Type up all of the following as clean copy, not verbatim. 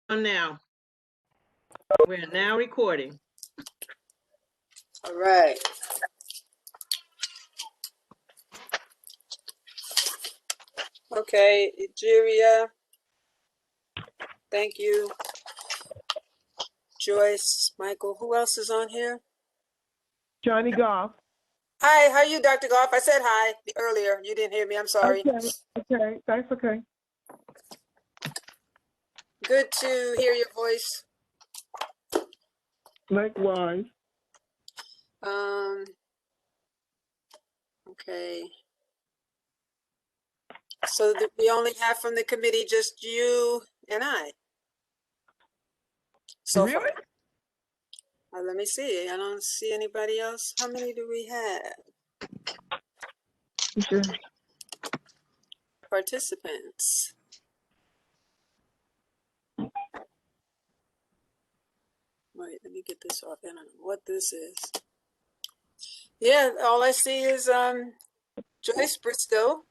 Now. We're now recording. All right. Okay, Egeria. Thank you. Joyce, Michael. Who else is on here? Johnny Goff. Hi, how are you, Dr. Goff? I said hi earlier. You didn't hear me. I'm sorry. Okay, that's okay. Good to hear your voice. Likewise. Okay. So we only have from the committee just you and I. So really? Let me see. I don't see anybody else. How many do we have? Okay. Participants. Wait, let me get this off. I don't know what this is. Yeah, all I see is Joyce Briscoe.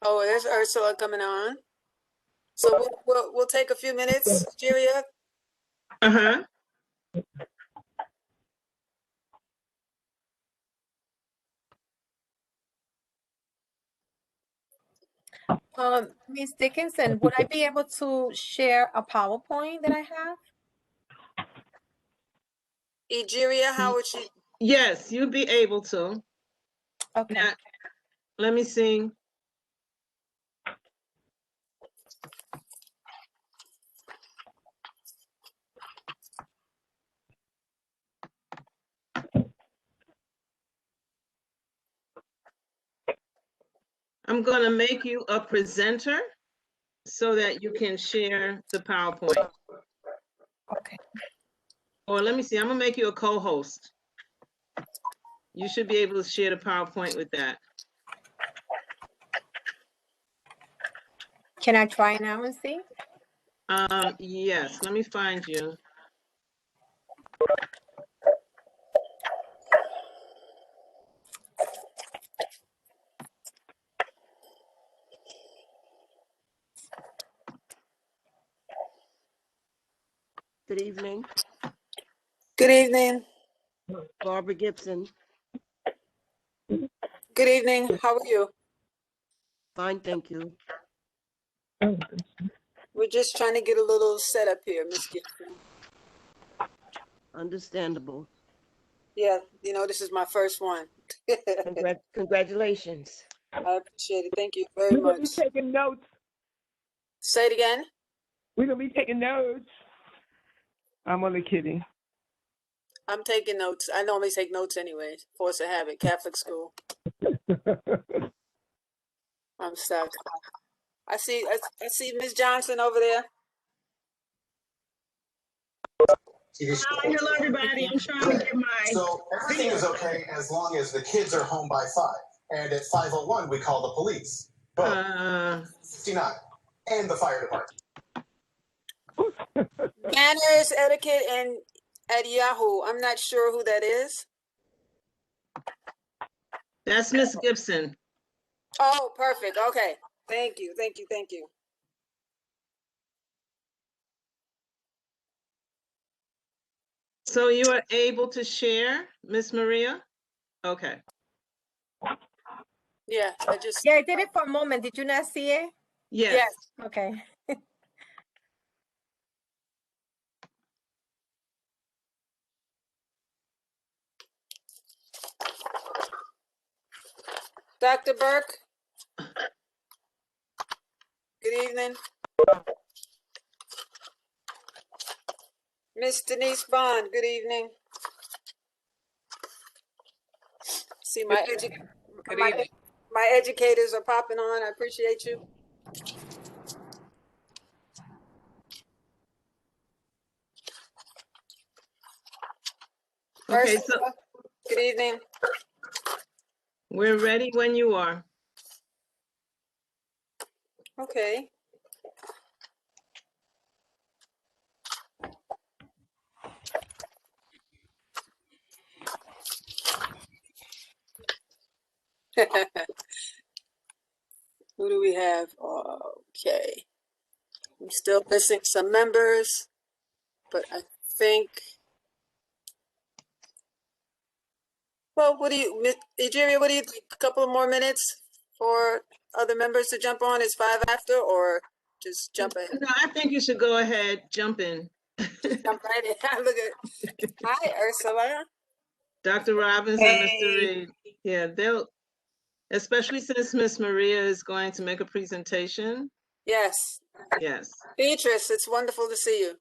Oh, there's Ursula coming on. So we'll take a few minutes, Julia. Uh-huh. Ms. Dickinson, would I be able to share a PowerPoint that I have? Egeria, how would she? Yes, you'd be able to. Okay. Now, let me see. I'm going to make you a presenter so that you can share the PowerPoint. Okay. Or let me see, I'm going to make you a co-host. You should be able to share the PowerPoint with that. Can I try now and see? Yes, let me find you. Good evening. Good evening. Barbara Gibson. Good evening. How are you? Fine, thank you. We're just trying to get a little setup here, Miss Gibson. Understandable. Yeah, you know, this is my first one. Congratulations. I appreciate it. Thank you very We're going to much. be taking notes. Say it again. We're going to be taking notes. I'm only kidding. I'm taking notes. I normally take notes anyway. Force of habit. Catholic school. I'm stuck. I see Miss Johnson over there. Hi, hello everybody. I'm trying to get my... So everything is okay as long as the kids are home by 5. And at 5:01, we call the police. Boom. 69. And the fire department. Manners, etiquette, and at Yahoo. I'm not sure who that is. That's Miss Gibson. Oh, perfect. Okay. Thank you. Thank you. Thank you. So you are able to share, Miss Maria? Okay. Yeah, I just... Yeah, I did it for a moment. Did you not see it? Yes. Yes. Okay. Dr. Burke. Good evening. Miss Denise Bond, good evening. See, my educators are popping on. I appreciate you. Okay, Ursula, so good evening. we're ready when you are. Okay. Who do we have? Okay. I'm still missing some members, but I think, well, what do you, Egeria, what do you think? A couple more minutes for other members to jump on? Is 5 after, or just jump ahead? No, I think you should go ahead, jump in. Jump right in. Look at, hi, Ursula. Dr. Robbins and Mr. Hey. Reed. Yeah, they'll, especially since Miss Maria is going to make a presentation. Yes. Yes. Beatrice, it's wonderful to see you.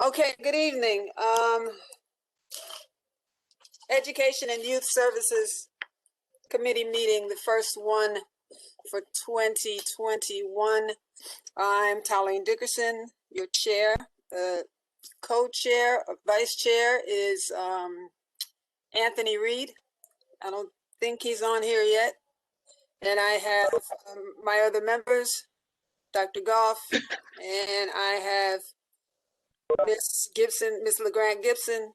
Okay, good evening. Education and Youth Services Committee meeting, the first one for 2021. I'm Talene Dickerson, your chair. The co-chair or vice chair is Anthony Reed. I don't think he's on here yet. And I have my other members, Dr. Goff, and I have Miss Gibson, Miss LeGrand Gibson.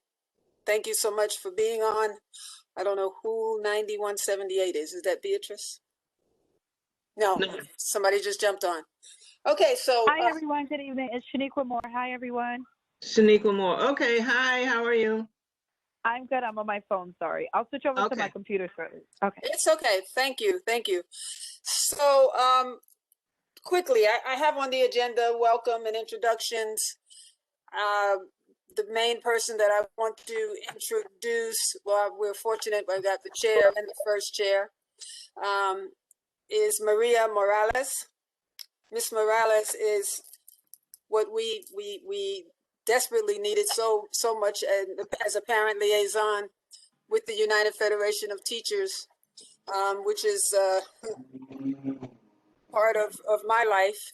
Thank you so much for being on. I don't know who 9178 is. Is that Beatrice? No, No. somebody just jumped on. Okay, so Hi, everyone. Good evening. It's Shaniqua Moore. Hi, everyone. Shaniqua Moore. Okay, hi, how are you? I'm good. I'm on my phone. Sorry. I'll switch over to my Okay. computer first. Okay. it's okay. Thank you. Thank you. So quickly, I have on the agenda welcome and introductions. The main person that I want to introduce, well, we're fortunate we got the chair and the first chair, is Maria Morales. Miss Morales is what we desperately needed so much as a parent liaison with the United Federation of Teachers, which is part of my life.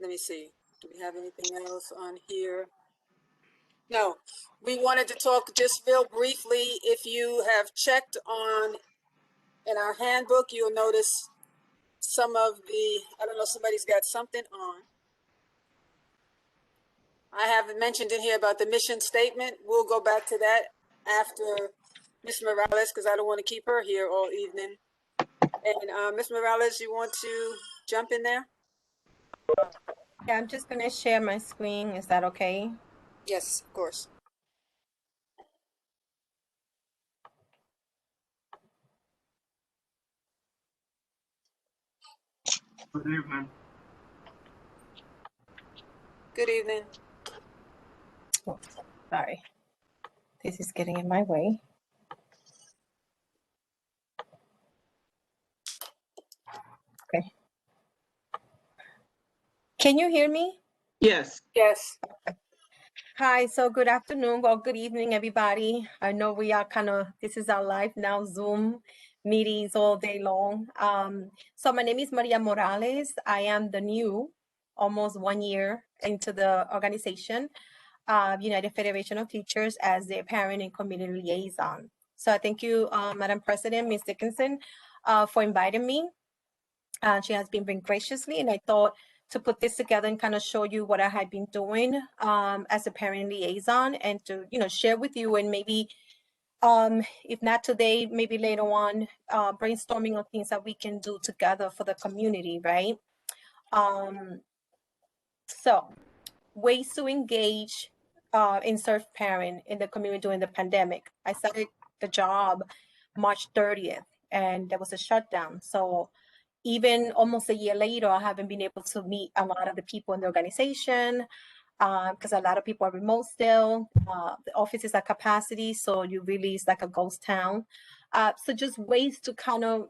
Let me see. Do we have anything else on here? No. We wanted to talk just real briefly. If you have checked on in our handbook, you'll notice some of the, I don't know, somebody's got something on. I haven't mentioned in here about the mission statement. We'll go back to that after Ms. Morales, because I don't want to keep her here all evening. And Ms. Morales, you want to jump in there? Yeah, I'm just gonna share my screen. Is that okay? Yes, of course. Good evening. Good evening. Oh, sorry. This is getting in my way. Okay. Can you hear me? Yes. Yes. Hi, so good afternoon, well, good evening, everybody. I know we are this is our live now, Zoom meetings all day long. So my name is Maria Morales. I am the new, almost 1 year into the organization, United Federation of Teachers, as their parent and community liaison. So I thank you, Madam President, Ms. Dickinson, for inviting me. She has been very graciously, and I thought to put this together and kind of show you what I had been doing as a parent liaison, and to share with you, and maybe if not today, maybe later on, brainstorming on things that we can do together for the community, right? So ways to engage and serve parent in the community during the pandemic. I started the job March 30th, and there was a shutdown. So even almost a year later, I haven't been able to meet a lot of the people in the organization because a lot of people are remote still. The office is at capacity, so it's like a ghost town. So just ways to kind of,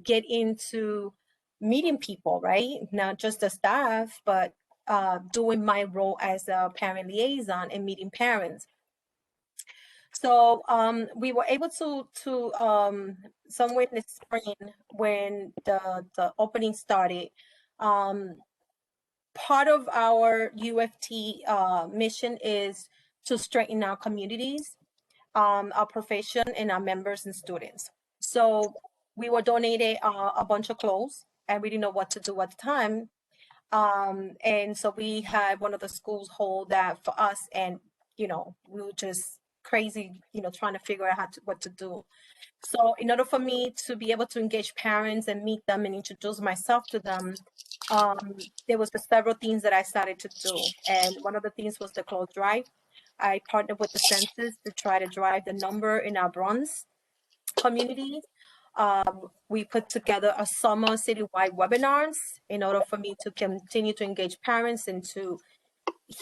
get into meeting people, right? Not just the staff, but doing my role as a parent liaison and meeting parents. So we were able to somewhere in the spring when the opening started, part of our UFT mission is to strengthen our communities, our profession, and our members and students. So we were donated a bunch of clothes, and we didn't know what to do at the time. And so we had one of the schools hold that for us, and we would just crazy, trying to figure out what to do. So in order for me to be able to engage parents and meet them and introduce myself to them, there was several things that I started to do. And one of the things was the clothes drive. I partnered with the census to try to drive the number in our bronze community. We put together a summer citywide webinars in order for me to continue to engage parents and to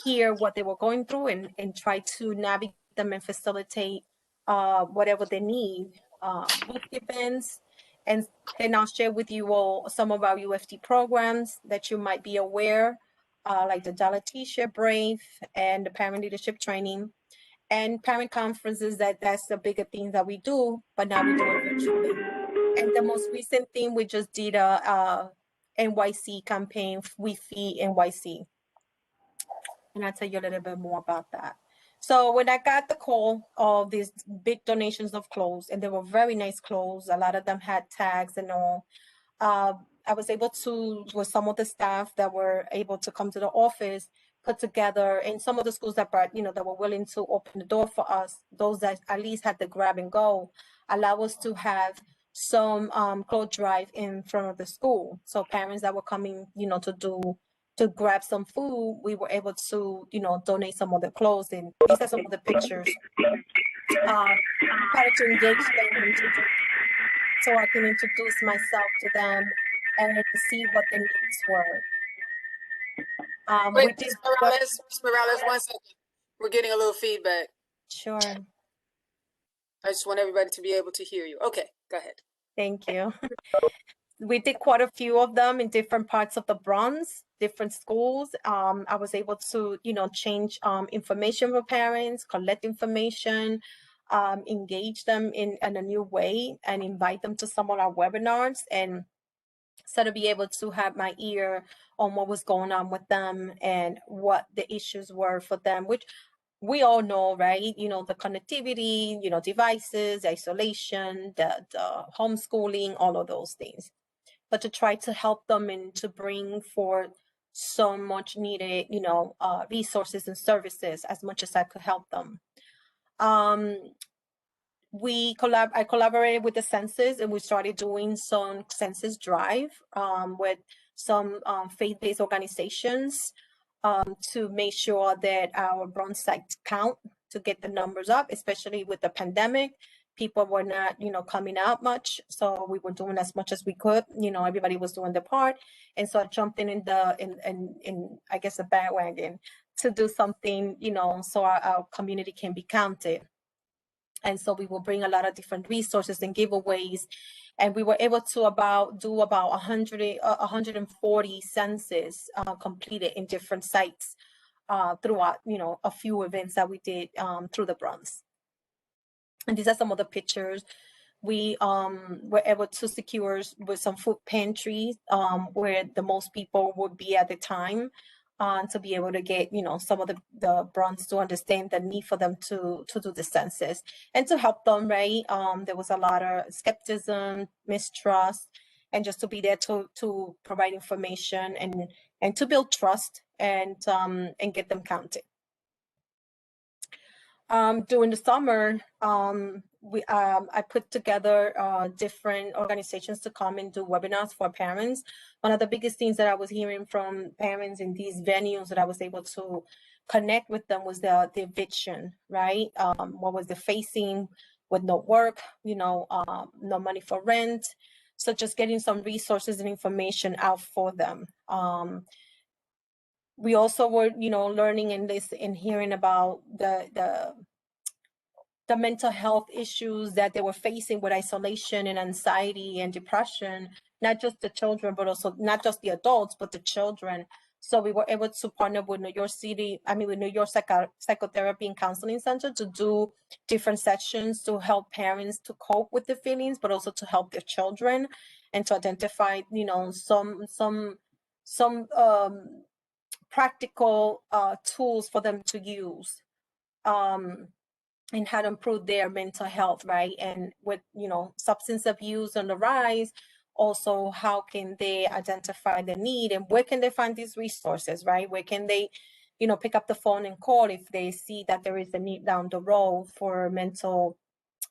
hear what they were going through and try to navigate them and facilitate whatever they need with events. And then I'll share with you all some of our UFT programs that you might be aware, like the Dollar T-shirt Brave and the Parent Leadership Training and parent conferences. That's the bigger thing that we do, but now we do it virtually. And the most recent thing, we just did a NYC campaign, We Feed NYC. And I'll tell you a little bit more about that. So when I got the call of these big donations of clothes, and they were very nice clothes, a lot of them had tags and all, I was able to, with some of the staff that were able to come to the office, put together, and some of the schools that brought, that were willing to open the door for us, those that at least had the grab and go, allow us to have some clothes drive in front of the school. So parents that were coming, to grab some food, we were able to, donate some of the clothes. And these are some of the pictures. How to engage them so I can introduce myself to them and to see what their needs were. Wait, Ms. Morales, 1 second. We're getting a little feedback. Sure. I just want everybody to be able to hear you. Okay, go ahead. Thank you. We did quite a few of them in different parts of the Bronx, different schools. I was able to, change information for parents, collect information, engage them in a new way, and invite them to some of our webinars, and so to be able to have my ear on what was going on with them and what the issues were for them, which we all know, right? The connectivity, devices, isolation, the homeschooling, all of those things. But to try to help them and to bring forth so much needed, resources and services as much as I could help them. I collaborated with the census, and we started doing some census drive with some faith-based organizations to make sure that our bronze sites count, to get the numbers up, especially with the pandemic. People were not, coming out much. So we were doing as much as we could. Everybody was doing their part. And so I jumped in I guess, a bandwagon to do something, so our community can be counted. And so we will bring a lot of different resources and giveaways. And we were able to do about 140 census completed in different sites throughout, a few events that we did through the Bronx. And these are some of the pictures. We were able to secure with some food pantries where the most people would be at the time, to be able to get, some of the Bronx to understand the need for them to do the census and to help them, right? There was a lot of skepticism, mistrust, and just to be there to provide information and to build trust and get them counted. During the summer, I put together different organizations to come and do webinars for parents. One of the biggest things that I was hearing from parents in these venues that I was able to connect with them was the eviction, right? What was the facing with no work, no money for rent. So just getting some resources and information out for them. We also were, learning and hearing about the mental health issues that they were facing with isolation and anxiety and depression, not just the children, but also not just the adults, but the children. So we were able to partner with New York Psychotherapy and Counseling Center to do different sessions to help parents to cope with the feelings, but also to help their children and to identify, some practical tools for them to use and how to improve their mental health, right? And with, substance abuse on the rise, also how can they identify the need and where can they find these resources, right? Where can they, pick up the phone and call if they see that there is a need down the road for mental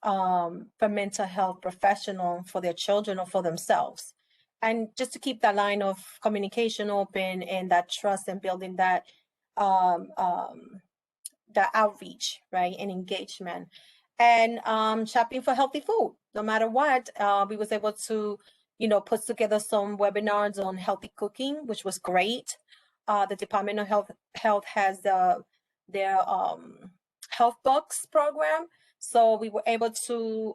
health professional for their children or for themselves. And just to keep that line of communication open and that trust and building that the outreach, right, and engagement. And shopping for healthy food, no matter what. We was able to, put together some webinars on healthy cooking, which was great. The Department of Health has their health books program. So we were able to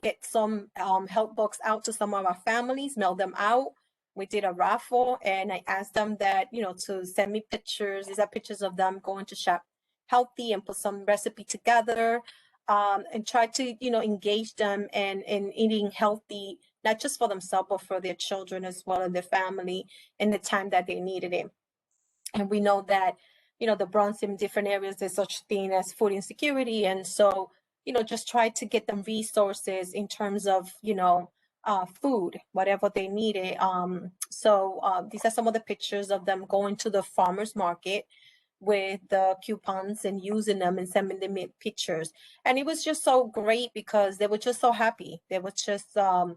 get some health books out to some of our families, mail them out. We did a raffle, and I asked them that, to send me pictures. These are pictures of them going to shop healthy and put some recipe together, and try to, engage them in eating healthy, not just for themselves, but for their children as well and their family in the time that they needed it. And we know that, the Bronx in different areas, there's such thing as food insecurity. And so, just try to get them resources in terms of, food, whatever they needed. So these are some of the pictures of them going to the farmer's market with the coupons and using them and sending them pictures. And it was just so great because they were just so happy. They were just, the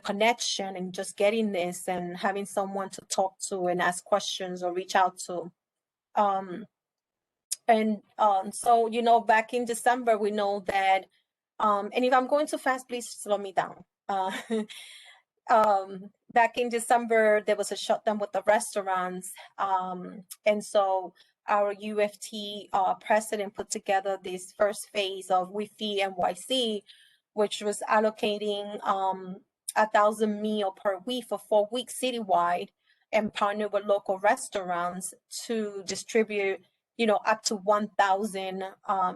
connection and just getting this and having someone to talk to and ask questions or reach out to. So, back in December, we know that, and if I'm going too fast, please slow me down. Back in December, there was a shutdown with the restaurants. And so our UFT president put together this first phase of We Feed NYC, which was allocating 1,000 meals per week for 4 weeks citywide, and partner with local restaurants to distribute, up to 1,000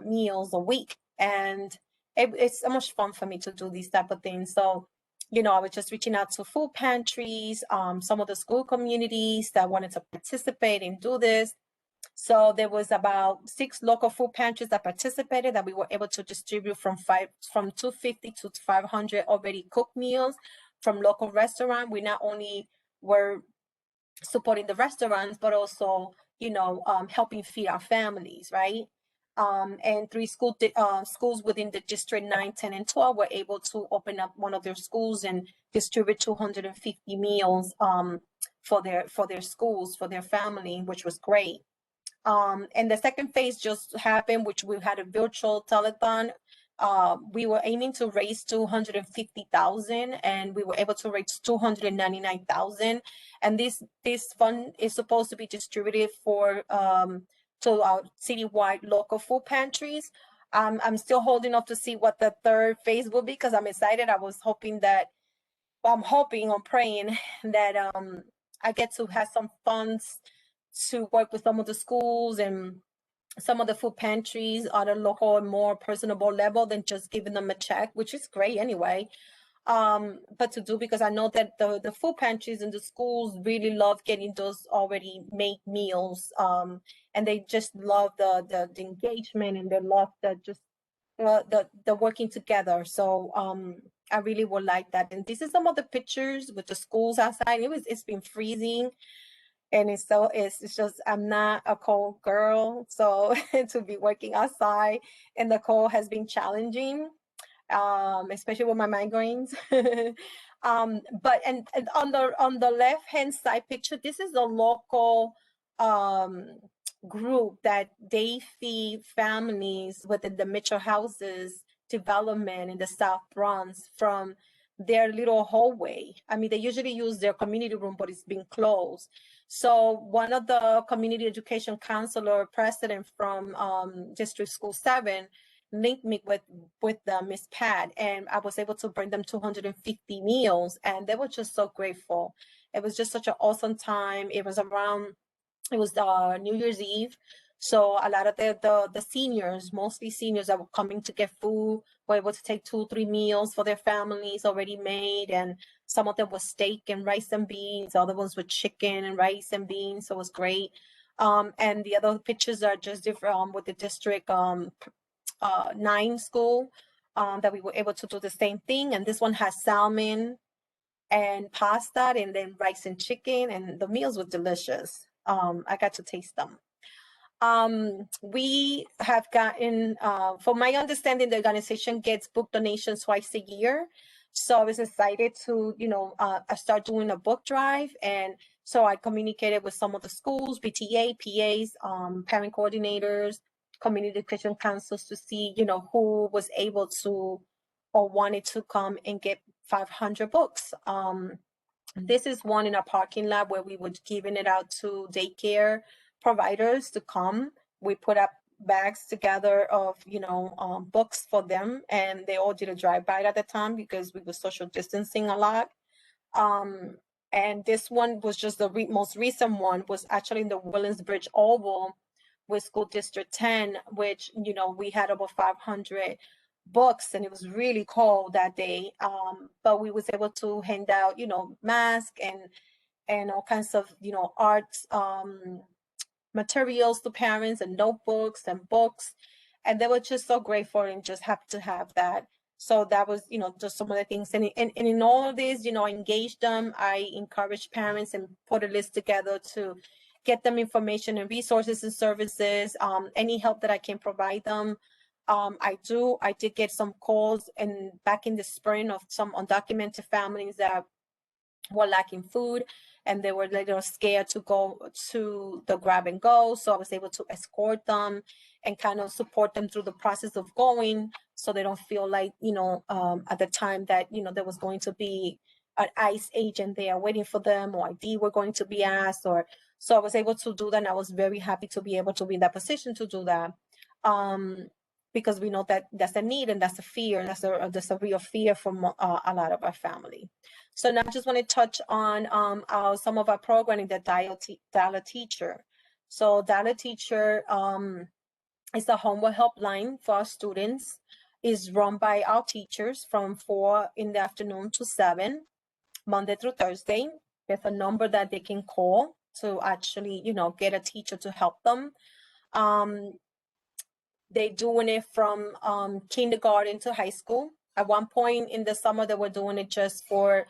meals a week. And it's so much fun for me to do these type of things. So, I was just reaching out to food pantries, some of the school communities that wanted to participate and do this. So there was about 6 local food pantries that participated, that we were able to distribute from 250 to 500 already cooked meals from local restaurants. We not only were supporting the restaurants, but also, helping feed our families, right? And 3 schools within the district 9, 10, and 12 were able to open up one of their schools and distribute 250 meals for their schools, for their family, which was great. And the second phase just happened, which we had a virtual telethon. We were aiming to raise 250,000, and we were able to raise 299,000. And this fund is supposed to be distributed to our citywide local food pantries. I'm still holding off to see what the third phase will be, because I'm excited. I'm praying that I get to have some funds to work with some of the schools and some of the food pantries on a local and more personable level than just giving them a check, which is great anyway. But to do, because I know that the food pantries in the schools really love getting those already made meals, and they just love the engagement, and they love the working together. So I really would like that. And this is some of the pictures with the schools outside. It's been freezing. And it's just, I'm not a cold girl. So to be working outside in the cold has been challenging, especially with my migraines. But on the left-hand side picture, this is a local group that they feed families within the Mitchell Houses development in the South Bronx from their little hallway. I mean, they usually use their community room, but it's been closed. So one of the community education counselor president from District School 7 linked me with Miss Pat, and I was able to bring them 250 meals, and they were just so grateful. It was just such an awesome time. It was New Year's Eve. So a lot of the seniors, mostly seniors that were coming to get food, were able to take 2-3 meals for their families already made. And some of them was steak and rice and beans. Other ones were chicken and rice and beans. So it was great. And the other pictures are just different with the District 9 school that we were able to do the same thing. And this one has salmon and pasta and then rice and chicken. And the meals were delicious. I got to taste them. We have gotten, from my understanding, the organization gets book donations twice a year. So I was excited to, I start doing a book drive. And so I communicated with some of the schools, PTA, PAs, parent coordinators, community education councils to see, who was able to or wanted to come and get 500 books. This is one in a parking lot where we were giving it out to daycare providers to come. We put up bags together of, books for them, and they all did a drive-by at the time because we were social distancing a lot. And this one was just the most recent one, was actually in the Williamsbridge Oval with School District 10, which, we had over 500 books, and it was really cold that day. But we was able to hand out, masks and all kinds of, arts materials to parents, and notebooks and books. And they were just so grateful and just happy to have that. So that was, just some of the things. And in all of this, I engaged them. I encouraged parents and put a list together to get them information and resources and services, any help that I can provide them. I did get some calls back in the spring of some undocumented families that were lacking food, and they were a little scared to go to the grab and go. So I was able to escort them and kind of support them through the process of going, so they don't feel like, at the time that, there was going to be an ICE agent there waiting for them, or ID were going to be asked, so I was able to do that. And I was very happy to be able to be in that position to do that. Because we know that that's a need, and that's a fear, and that's a real fear from a lot of our family. So now I just want to touch on some of our programming, the Dial Teacher. So Dial Teacher is a homework helpline for our students. Is run by our teachers from 4 in the afternoon to 7, Monday through Thursday. There's a number that they can call to actually, get a teacher to help them. They're doing it from kindergarten to high school. At one point in the summer, they were doing it just for,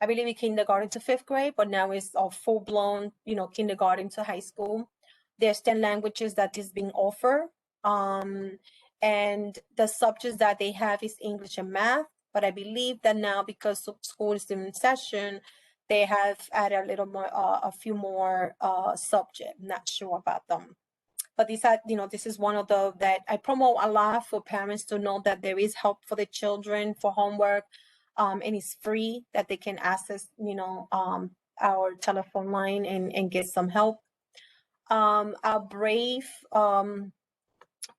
I believe, kindergarten to 5th grade, but now it's a full-blown, kindergarten to high school. There's 10 languages that is being offered. And the subjects that they have is English and math. But I believe that now, because school is in session, they have added a little more, a few more subjects. Not sure about them. But this is one of that I promote a lot for parents to know that there is help for the children for homework, and it's free, that they can access, our telephone line and get some help. Our Brave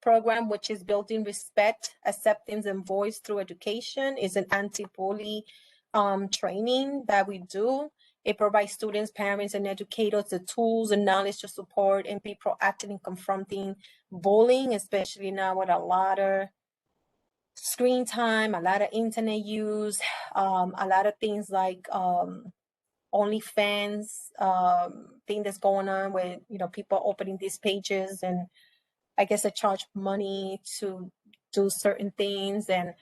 program, which is building respect, acceptance, and voice through education, is an anti-bully training that we do. It provides students, parents, and educators the tools and knowledge to support and be proactive in confronting bullying, especially now with a lot of screen time, a lot of internet use, a lot of things like OnlyFans thing that's going on where, people opening these pages, and I guess they charge money to do certain things, and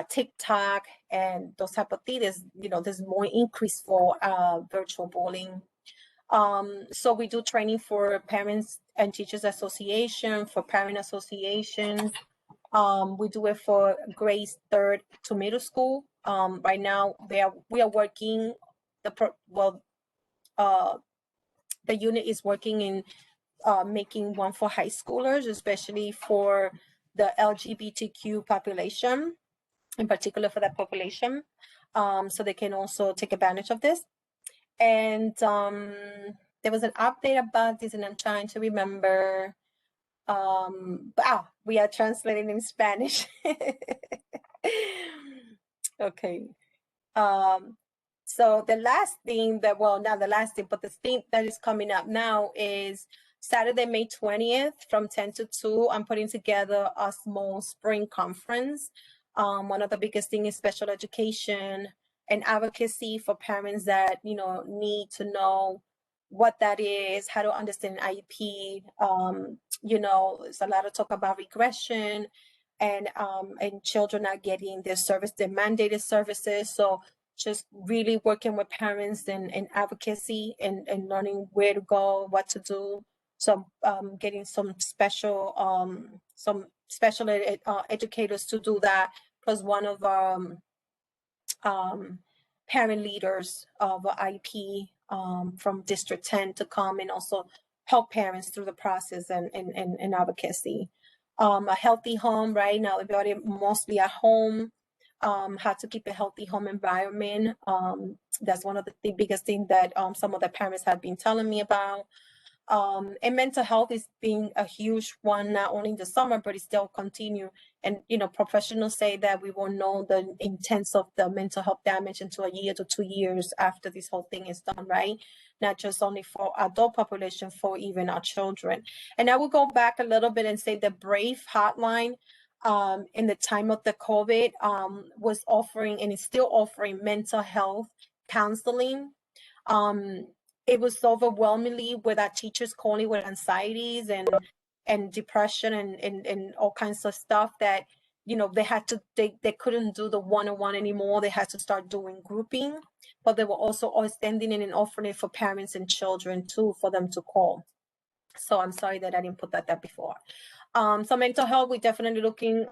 TikTok and those type of things. There's more increase for virtual bullying. So we do training for Parents and Teachers Association, for parent associations. We do it for grades 3rd to middle school. Right now we are working the unit is working in making one for high schoolers, especially for the LGBTQ population, in particular for that population, so they can also take advantage of this. And there was an update about this, and I'm trying to remember. We are translating in Spanish. Okay. So the last thing not the last thing, but the thing that is coming up now is Saturday, May 20th from 10 to 2. I'm putting together a small spring conference. One of the biggest things is special education and advocacy for parents that, need to know what that is, how to understand IEP. There's a lot of talk about regression and children not getting their mandated services. So just really working with parents and advocacy and learning where to go, what to do, So getting some special educators to do that, plus one of parent leaders of IP from District 10 to come and also help parents through the process and advocacy. A healthy home, right now, everybody mostly at home, how to keep a healthy home environment. That's one of the biggest things that some of the parents have been telling me about. And mental health is being a huge one, not only in the summer, but it still continue. And, professionals say that we won't know the intents of the mental health damage until a year to 2 years after this whole thing is done, right? Not just only for adult population, for even our children. And I will go back a little bit and say the Brave hotline in the time of the COVID was offering and is still offering mental health counseling. It was overwhelmingly with our teachers calling with anxieties and depression and all kinds of stuff that they couldn't do the one-on-one anymore. They had to start doing grouping, but they were also extending it and offering it for parents and children too, for them to call. So I'm sorry that I didn't put that before. So mental health, we're definitely looking.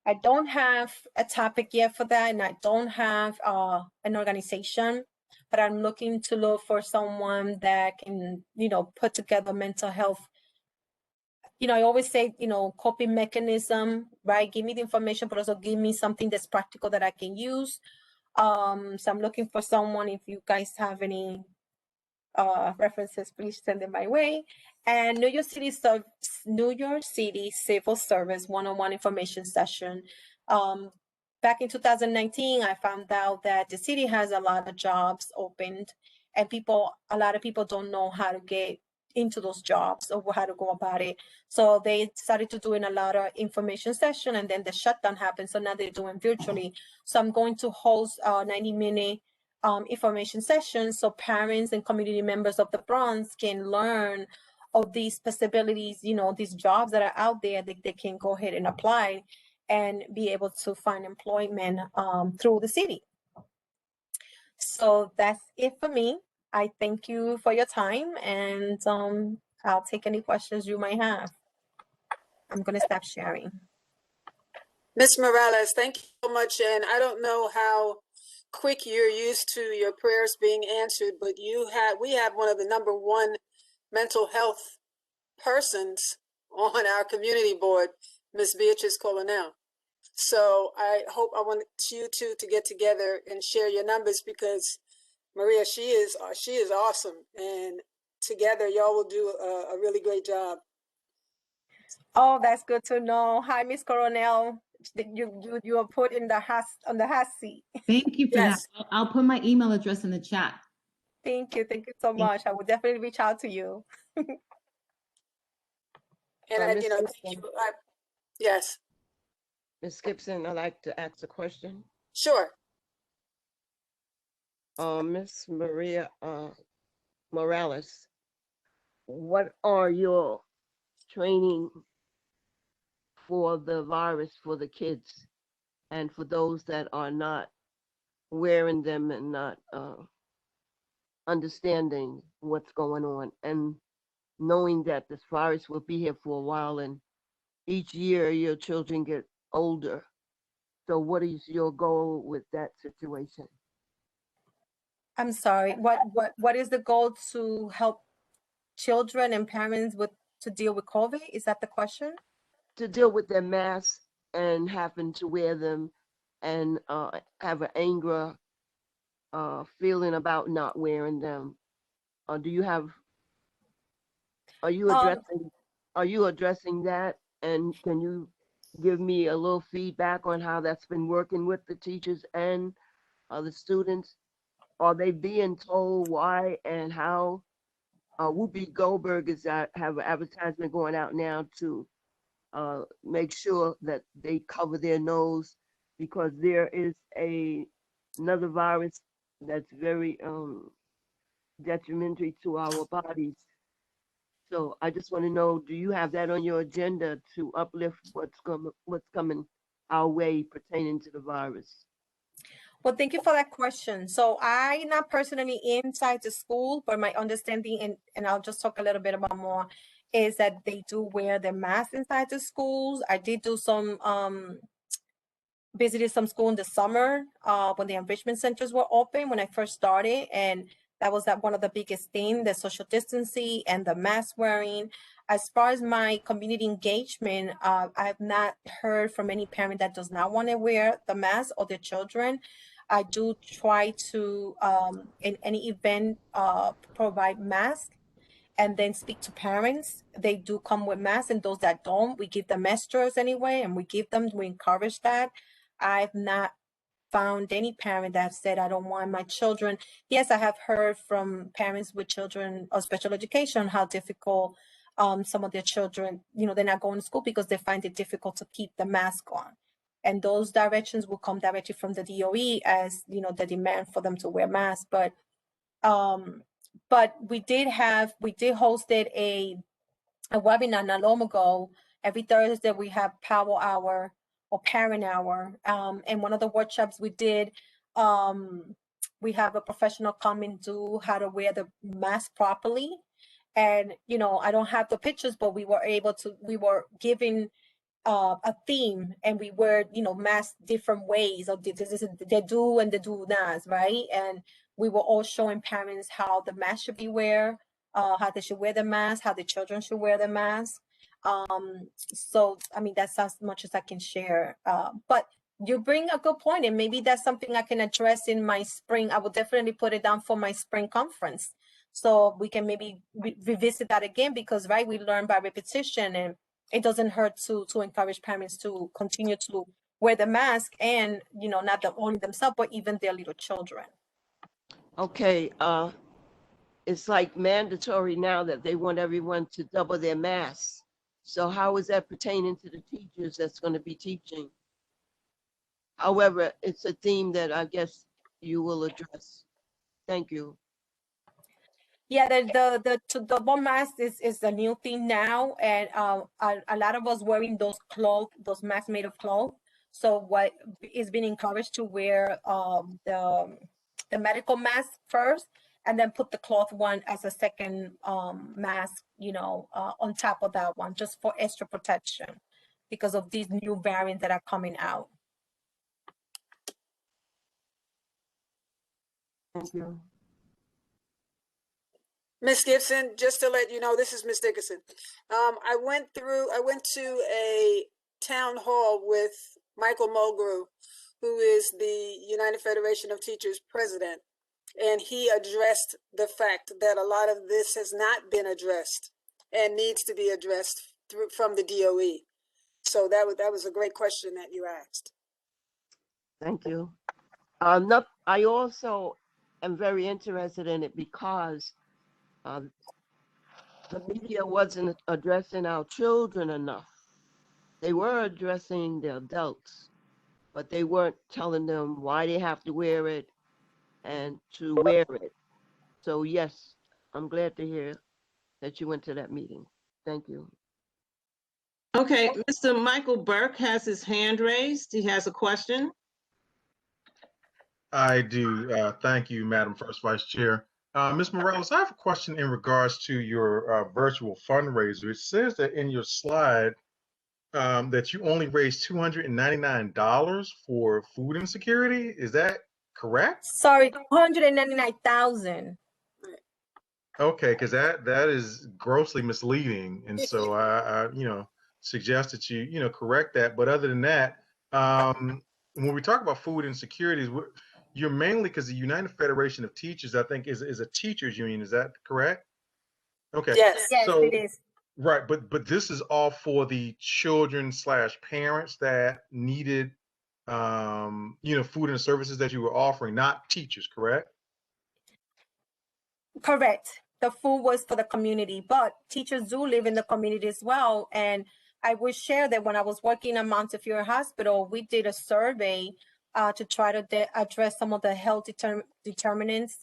I don't have a topic yet for that, and I don't have an organization, but I'm looking to look for someone that can, put together mental health. I always say, coping mechanism, right? Give me the information, but also give me something that's practical that I can use. So I'm looking for someone. If you guys have any references, please send them my way. And New York City Civil Service one-on-one information session. Back in 2019, I found out that the city has a lot of jobs opened, and a lot of people don't know how to get into those jobs or how to go about it. So they started to doing a lot of information session, and then the shutdown happened. So now they're doing virtually. So I'm going to host a 90-minute information sessions so parents and community members of the Bronx can learn of these possibilities, these jobs that are out there that they can go ahead and apply and be able to find employment through the city. So that's it for me. I thank you for your time, and I'll take any questions you might have. I'm going to stop sharing. Ms. Morales, thank you so much. And I don't know how quick you're used to your prayers being answered, but we have one of the #1 mental health persons on our community board, Ms. Beatrice Colonel. So I want you two to get together and share your numbers, because Maria, she is awesome, and together y'all will do a really great job. Oh, that's good to know. Hi, Miss Coronel. You are put in the on the hot seat. Thank you for that. I'll put my email address in the chat. Thank you so much. I will definitely reach out to you. And Ms. thank you. Yes. Ms. Gibson, I'd like to ask a question. Sure. Miss Maria Morales, what are your training for the virus for the kids and for those that are not wearing them and not understanding what's going on, and knowing that this virus will be here for a while, and each year your children get older? So what is your goal with that situation? I'm sorry. What is the goal to help children and parents to deal with COVID? Is that the question? To deal with their masks and having to wear them, and have an anger feeling about not wearing them. Are you addressing that? And can you give me a little feedback on how that's been working with the teachers and the students? Are they being told why and how? Whoopi Goldberg have an advertisement going out now to make sure that they cover their nose, because there is another virus that's very detrimental to our bodies. So I just want to know, do you have that on your agenda to uplift what's coming our way pertaining to the virus? Well, thank you for that question. So I'm not personally inside the school, but my understanding, and I'll just talk a little bit about more, is that they do wear their masks inside the schools. I did do some visited some school in the summer when the enrichment centers were open when I first started, and that was one of the biggest things: the social distancing and the mask wearing. As far as my community engagement, I have not heard from any parent that does not want to wear the mask or their children. I do try to, in any event, provide masks and then speak to parents. They do come with masks, and those that don't, we give them extras anyway, and we encourage that. I've not found any parent that said, I don't want my children. Yes, I have heard from parents with children of special education how difficult some of their children, they're not going to school because they find it difficult to keep the mask on. And those directions will come directly from the DOE as, the demand for them to wear masks. But we did hosted a webinar not long ago. Every Thursday we have Power Hour or Parent Hour. And one of the workshops we did, we have a professional come and do how to wear the mask properly. And, I don't have the pictures, but we were giving a theme, and we were, mask different ways of this is the do and the do nots, right? And we were all showing parents how the mask should be wear, how they should wear the mask, how the children should wear the mask. So I mean, that's as much as I can share. But you bring a good point, and maybe that's something I can address in my spring. I will definitely put it down for my spring conference, so we can maybe revisit that again, because right, we learn by repetition, and it doesn't hurt to encourage parents to continue to wear the mask, and not only themselves but even their little children. Okay, it's like mandatory now that they want everyone to double their masks. So how is that pertaining to the teachers that's going to be teaching? However, it's a theme that I guess you will address. Thank you. Yeah, the double mask is a new thing now, and a lot of us wearing those masks made of cloth. So what is being encouraged to wear the medical mask first, and then put the cloth one as a second mask, on top of that one, just for extra protection because of these new variants that are coming out. Thank you. Ms. Gibson, just to let you know, this is Ms. Dickerson. I went to a town hall with Michael Mulgrew, who is the United Federation of Teachers president, and he addressed the fact that a lot of this has not been addressed and needs to be addressed from the DOE. So that was a great question that you asked. Thank you. I also am very interested in it because the media wasn't addressing our children enough. They were addressing the adults, but they weren't telling them why they have to wear it and to wear it. So yes, I'm glad to hear that you went to that meeting. Thank you. Okay, Mr. Michael Burke has his hand raised. He has a question. I do. Thank you, Madam First Vice Chair. Ms. Morales, I have a question in regards to your virtual fundraiser. It says that in your slide that you only raised $299 for food insecurity. Is that correct? Sorry, 299,000. Okay, because that is grossly misleading, and so I suggest that you correct that. But other than that, when we talk about food insecurities, you're mainly, because the United Federation of Teachers, I think, is a teachers union. Is that correct? Okay. Yes. Yes, So, it is. right, but this is all for the children / parents that needed food and services that you were offering, not teachers, correct? Correct. The food was for the community, but teachers do live in the community as well. And I will share that when I was working at Montefiore Hospital, we did a survey to try to address some of the health determinants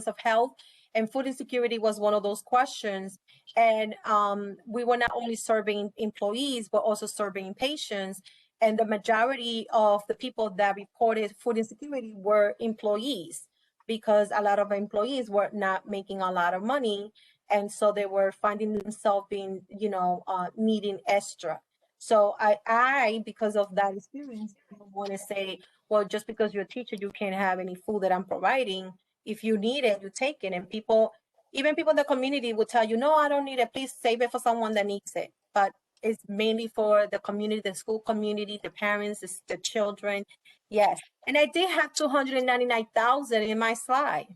of health. And food insecurity was one of those questions. And we were not only serving employees, but also serving patients. And the majority of the people that reported food insecurity were employees, because a lot of employees were not making a lot of money. And so they were finding themselves being, needing extra. So I, because of that experience, I don't want to say, well, just because you're a teacher, you can't have any food that I'm providing. If you need it, you take it. And even people in the community will tell you, no, I don't need it. Please save it for someone that needs it. But it's mainly for the community, the school community, the parents, the children. Yes. And I did have 299,000 in my slide.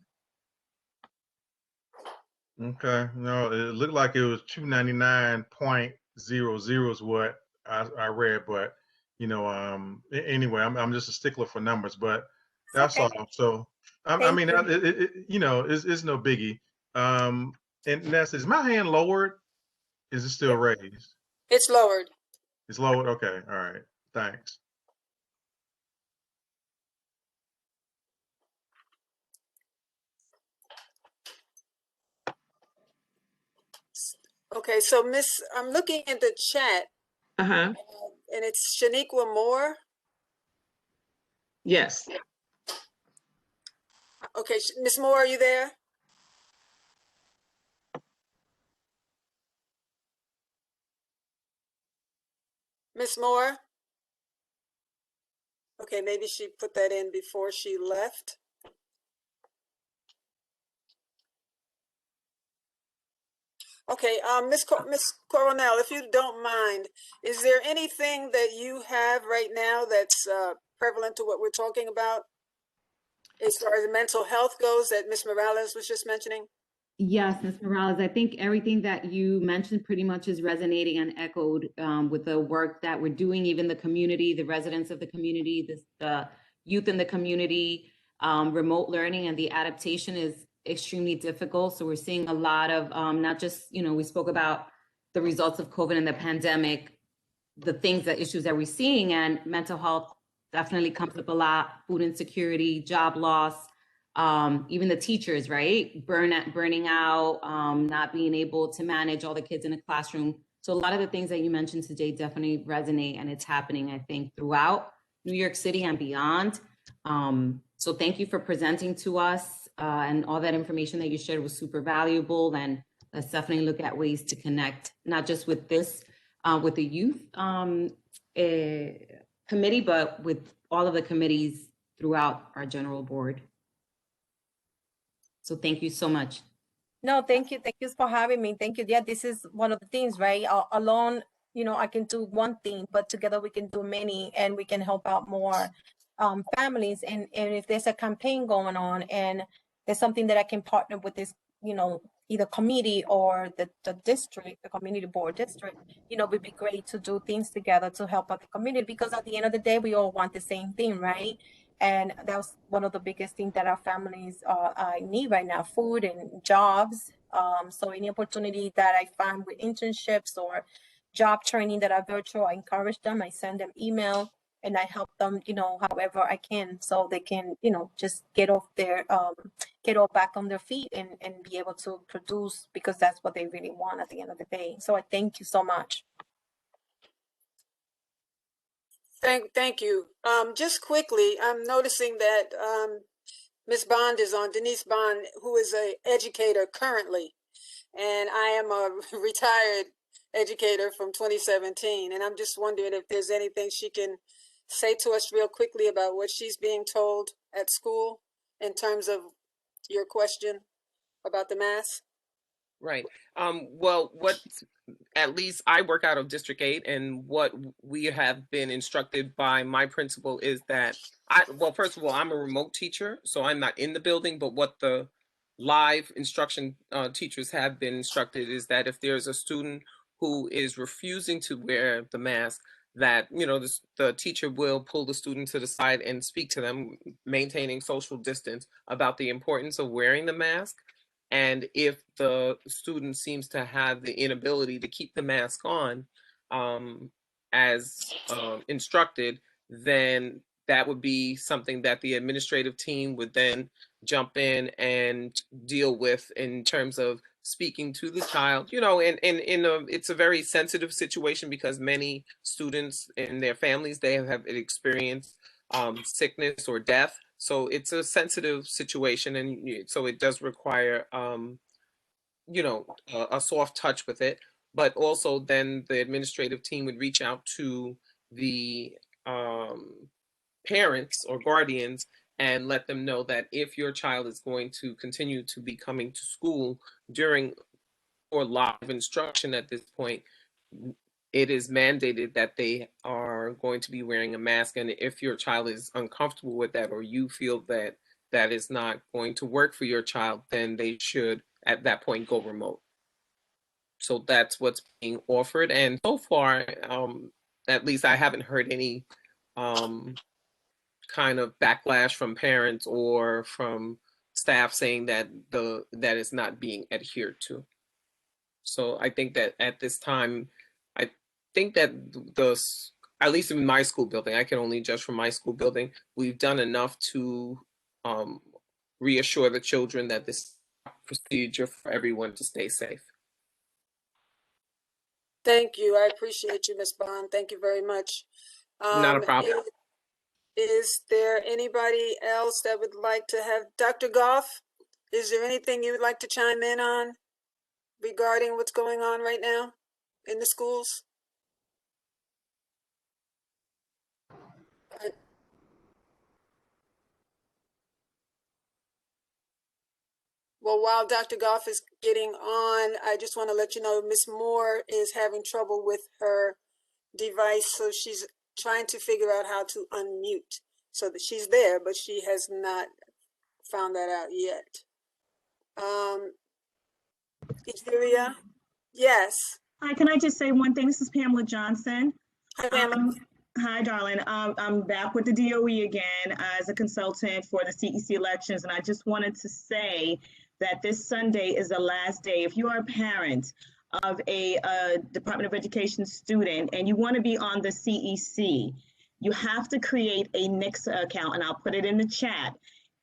Okay. No, it looked like it was 299.00 is what I read, but anyway, I'm just a stickler for numbers, but that's Okay. all. So I Thank mean, you. it's no biggie. And Ness, is my hand lowered? Is it still raised? It's lowered. It's lowered. Okay. All right. Thanks. Okay, so I'm looking at the chat, Uh-huh. and it's Shaniqua Moore. Yes. Okay, Miss Moore, are you there? Miss Moore? Okay, maybe she put that in before she left. Okay, Miss Coronel, if you don't mind, is there anything that you have right now that's prevalent to what we're talking about as far as mental health goes that Miss Morales was just mentioning? Yes, Ms. Morales, I think everything that you mentioned pretty much is resonating and echoed with the work that we're doing, even the community, the residents of the community, the youth in the community, remote learning and the adaptation is extremely difficult. So we're seeing a lot of not just, we spoke about the results of COVID and the pandemic, the issues that we're seeing, and mental health definitely comes up a lot, food insecurity, job loss, even the teachers, right? Burning out, not being able to manage all the kids in a classroom. So a lot of the things that you mentioned today definitely resonate, and it's happening, I think, throughout New York City and beyond. So thank you for presenting to us, and all that information that you shared was super valuable. And let's definitely look at ways to connect, not just with this, with the youth committee, but with all of the committees throughout our general board. So thank you so much. No, thank you. Thank you for having me. Thank you. Yeah, this is one of the things, right? Alone, I can do one thing, but together we can do many, and we can help out more families. And if there's a campaign going on and there's something that I can partner with this, either committee or the district, the community board district, it would be great to do things together to help out the community, because at the end of the day, we all want the same thing, right? And that was one of the biggest things that our families need right now, food and jobs. So any opportunity that I find with internships or job training that are virtual, I encourage them. I send them email and I help them, however I can, so they can, just get back on their feet and be able to produce, because that's what they really want at the end of the day. So I thank you so much. Thank you. Just quickly, I'm noticing that Ms. Bond is on, Denise Bond, who is an educator currently, and I am a retired educator from 2017, and I'm just wondering if there's anything she can say to us real quickly about what she's being told at school in terms of your question about the mask. Right. Well, at least I work out of District 8, and what we have been instructed by my principal is that first of all, I'm a remote teacher, so I'm not in the building, but what the live instruction teachers have been instructed is that if there's a student who is refusing to wear the mask, that, the teacher will pull the student to the side and speak to them, maintaining social distance, about the importance of wearing the mask. And if the student seems to have the inability to keep the mask on as instructed, then that would be something that the administrative team would then jump in and deal with in terms of speaking to the child, and it's a very sensitive situation because many students and their families, they have experienced sickness or death. So it's a sensitive situation. And so it does require, a soft touch with it. But also then the administrative team would reach out to the parents or guardians and let them know that if your child is going to continue to be coming to school during or live instruction at this point, it is mandated that they are going to be wearing a mask. And if your child is uncomfortable with that, or you feel that that is not going to work for your child, then they should at that point go remote. So that's what's being offered. And so far, at least I haven't heard any kind of backlash from parents or from staff saying that that is not being adhered to. So I think that at this time, I think that at least in my school building, I can only judge from my school building, we've done enough to reassure the children that this procedure for everyone to stay safe. Thank you. I appreciate you, Ms. Bond. Thank you very much. Not a problem. Is there anybody else that would like to have, Dr. Goff, is there anything you would like to chime in on regarding what's going on right now in the schools? Well, while Dr. Goff is getting on, I just want to let you know Ms. Moore is having trouble with her device, so she's trying to figure out how to unmute so that she's there, but she has not found that out yet. Etheria? Yes. Hi, can I just say one thing? This is Pamela Johnson. Hi, Pamela. Hi, darling. I'm back with the DOE again as a consultant for the CEC elections, and I just wanted to say that this Sunday is the last day. If you are a parent of a Department of Education student and you want to be on the CEC, you have to create a NICSA account, and I'll put it in the chat.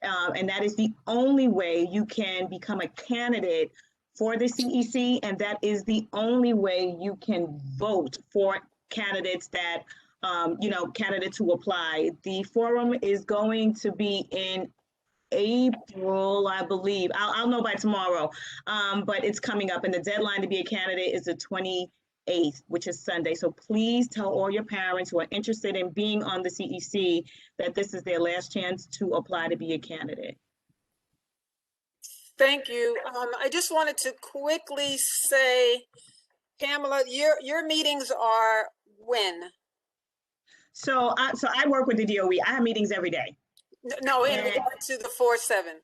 And that is the only way you can become a candidate for the CEC, and that is the only way you can vote for candidates that, candidates who apply. The forum is going to be in April, I believe. I'll know by tomorrow, but it's coming up, and the deadline to be a candidate is the 28th, which is Sunday. So please tell all your parents who are interested in being on the CEC that this is their last chance to apply to be a candidate. Thank you. I just wanted to quickly say, Pamela, your meetings are when? So I work with the DOE. I have meetings every day. No, in regard to the 4-7.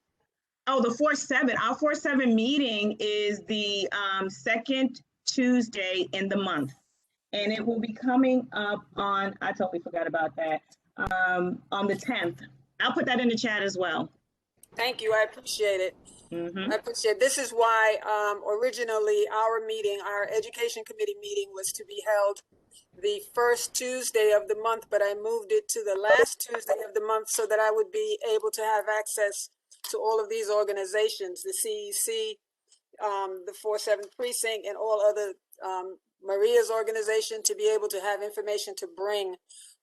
Oh, the 4-7. Our 4-7 meeting is the second Tuesday in the month, and it will be coming up on, I totally forgot about that, on the 10th. I'll put that in the chat as well. Thank you. I appreciate it. Mm-hmm. I appreciate it. This is why originally our education committee meeting was to be held the first Tuesday of the month, but I moved it to the last Tuesday of the month so that I would be able to have access to all of these organizations, the CEC, the 4-7 precinct, and all other, Maria's organization, to be able to have information to bring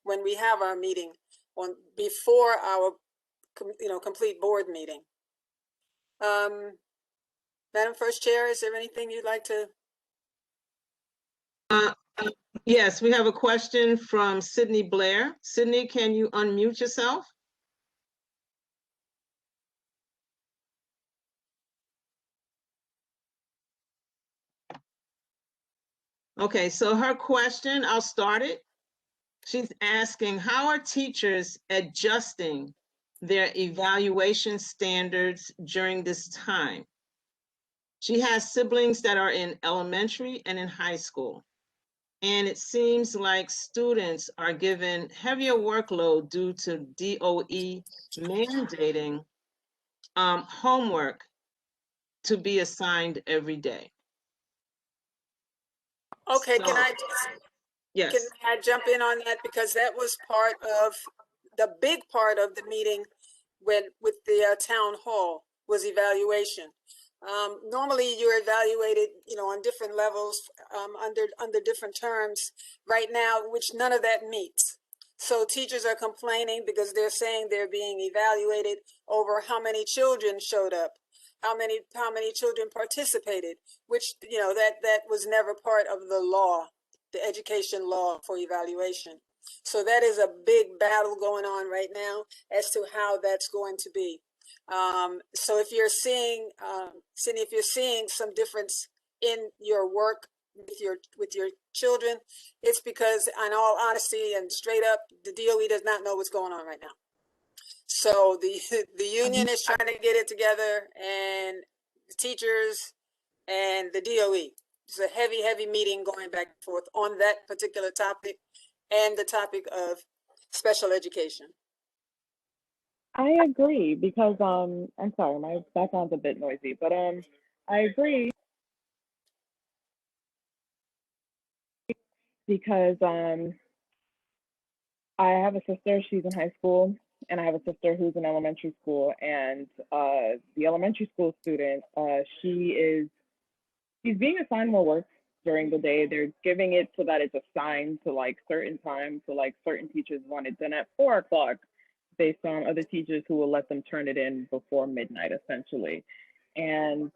when we have our meeting before our complete board meeting. Madam First Chair, is there anything you'd like to? Yes, we have a question from Sydney Blair. Sydney, can you unmute yourself? Okay, so her question, I'll start it. She's asking, how are teachers adjusting their evaluation standards during this time? She has siblings that are in elementary and in high school. And it seems like students are given heavier workload due to DOE mandating homework to be assigned every day. Okay, So, can I jump in on that? Because that was part of the big part of the meeting with the town hall was evaluation. Normally you're evaluated, on different levels, under different terms right now, which none of that meets. So teachers are complaining because they're saying they're being evaluated over how many children showed up, how many children participated, which, that was never part of the law, the education law for evaluation. So that is a big battle going on right now as to how that's going to be. So if you're seeing, Cindy, if you're seeing some difference in your work with your children, it's because, in all honesty and straight up, the DOE does not know what's going on right now. So the union is trying to get it together, and the teachers and the DOE. It's a heavy meeting going back and forth on that particular topic and the topic of special education. I agree because I'm sorry, my background's a bit noisy, but I agree because I have a sister, she's in high school, and I have a sister who's in elementary school, and the elementary school student, she's being assigned more work during the day. They're giving it so that it's assigned to like certain times. So like certain teachers want it done at 4 o'clock based on other teachers who will let them turn it in before midnight, essentially. And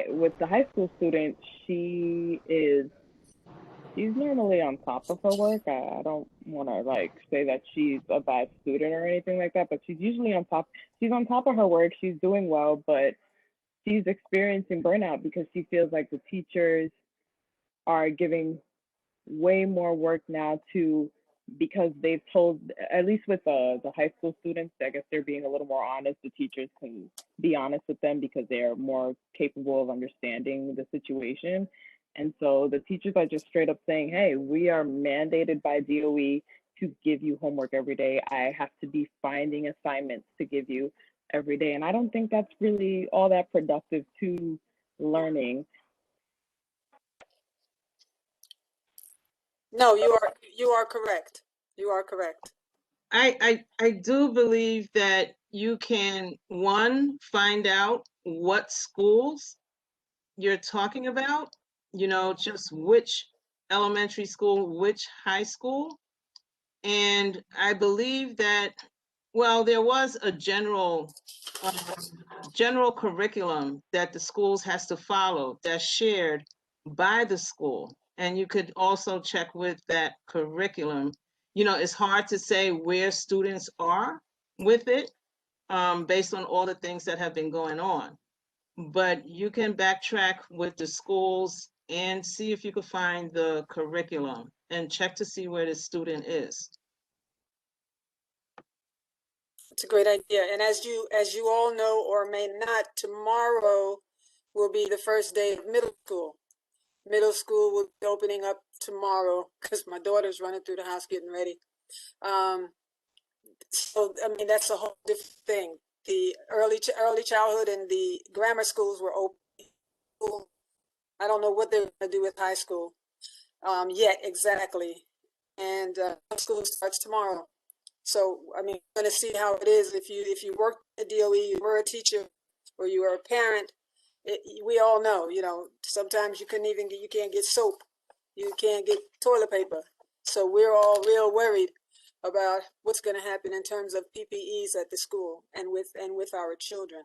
with the high school student, she's normally on top of her work. I don't want to like say that she's a bad student or anything like that, but she's usually on top. She's on top of her work. She's doing well, but she's experiencing burnout because she feels like the teachers are giving way more work now because they've told, at least with the high school students, I guess they're being a little more honest. The teachers can be honest with them because they're more capable of understanding the situation. And so the teachers are just straight up saying, hey, we are mandated by DOE to give you homework every day. I have to be finding assignments to give you every day. And I don't think that's really all that productive to learning. No, you are correct. You are correct. I do believe that you can, one, find out what schools you're talking about, just which elementary school, which high school. And I believe that, well, there was a general curriculum that the schools has to follow that's shared by the school. And you could also check with that curriculum. It's hard to say where students are with it based on all the things that have been going on. But you can backtrack with the schools and see if you could find the curriculum and check to see where the student is. It's a great idea. And as you all know or may not, tomorrow will be the first day of middle school. Middle school will be opening up tomorrow because my daughter's running through the house getting ready. So I mean that's a whole different thing. The early childhood and the grammar schools were open. I don't know what they're going to do with high school yet exactly. And school starts tomorrow. So I mean, we're going to see how it is. If you work at DOE, you were a teacher, or you were a parent. We all know, sometimes you can't get soap, you can't get toilet paper. So we're all real worried about what's going to happen in terms of PPEs at the school and with our children.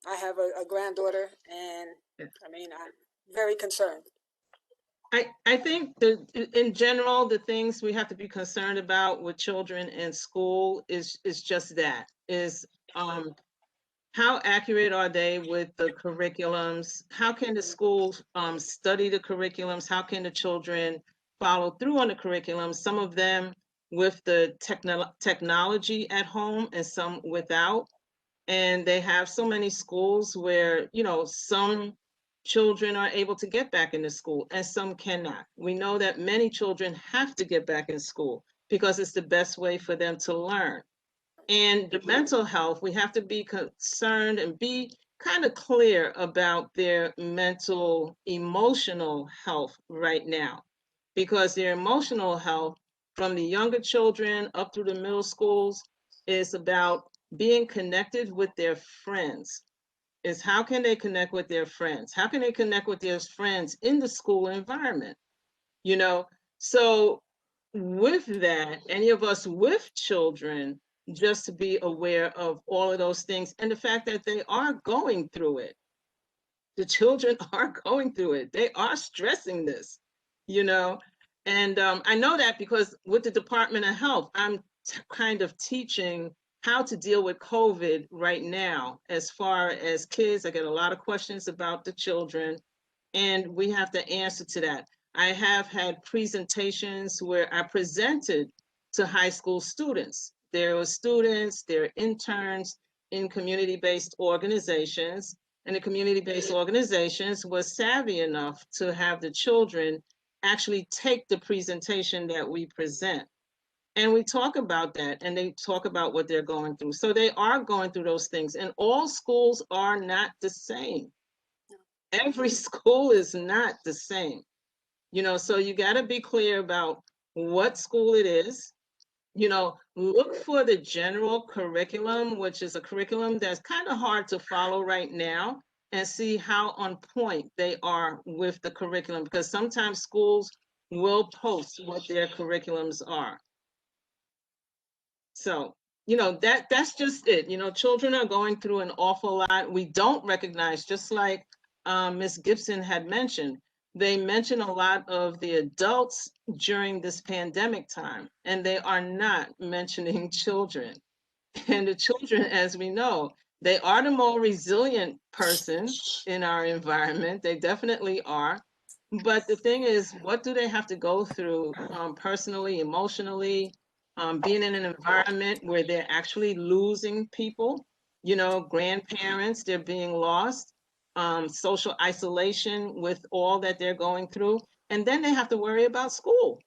I have a granddaughter, and I mean, I'm very concerned. I think in general, the things we have to be concerned about with children in school is just that, is how accurate are they with the curriculums? How can the schools study the curriculums? How can the children follow through on the curriculums? Some of them with the technology at home and some without. And they have so many schools where, some children are able to get back into school and some cannot. We know that many children have to get back in school because it's the best way for them to learn. And the mental health, we have to be concerned and be kind of clear about their mental, emotional health right now, because their emotional health from the younger children up through the middle schools is about being connected with their friends. is how can they connect with their friends? How can they connect with their friends in the school environment? You know, so with that, any of us with children, just to be aware of all of those things and the fact that they are going through it. The children are going through it. They are stressing this, you know. And I know that because with the Department of Health, I'm kind of teaching how to deal with COVID right now. As far as kids, I get a lot of questions about the children, and we have to answer to that. I have had presentations where I presented to high school students. There were students, there are interns in community-based organizations, and the community-based organizations was savvy enough to have the children actually take the presentation that we present. And we talk about that, and they talk about what they're going through. So they are going through those things, and all schools are not the same. Every school is not the same, you know, so you got to be clear about what school it is. You know, look for the general curriculum, which is a curriculum that's kind of hard to follow right now, and see how on point they are with the curriculum, because sometimes schools will post what their curriculums are. So, you know, that's just it. You know, children are going through an awful lot. We don't recognize, just like Ms. Gibson had mentioned, they mention a lot of the adults during this pandemic time, and they are not mentioning children. And the children, as we know, they are the more resilient person in our environment. They definitely are. But the thing is, what do they have to go through personally, emotionally, being in an environment where they're actually losing people, you know, grandparents, they're being lost, social isolation with all that they're going through. And then they have to worry about school,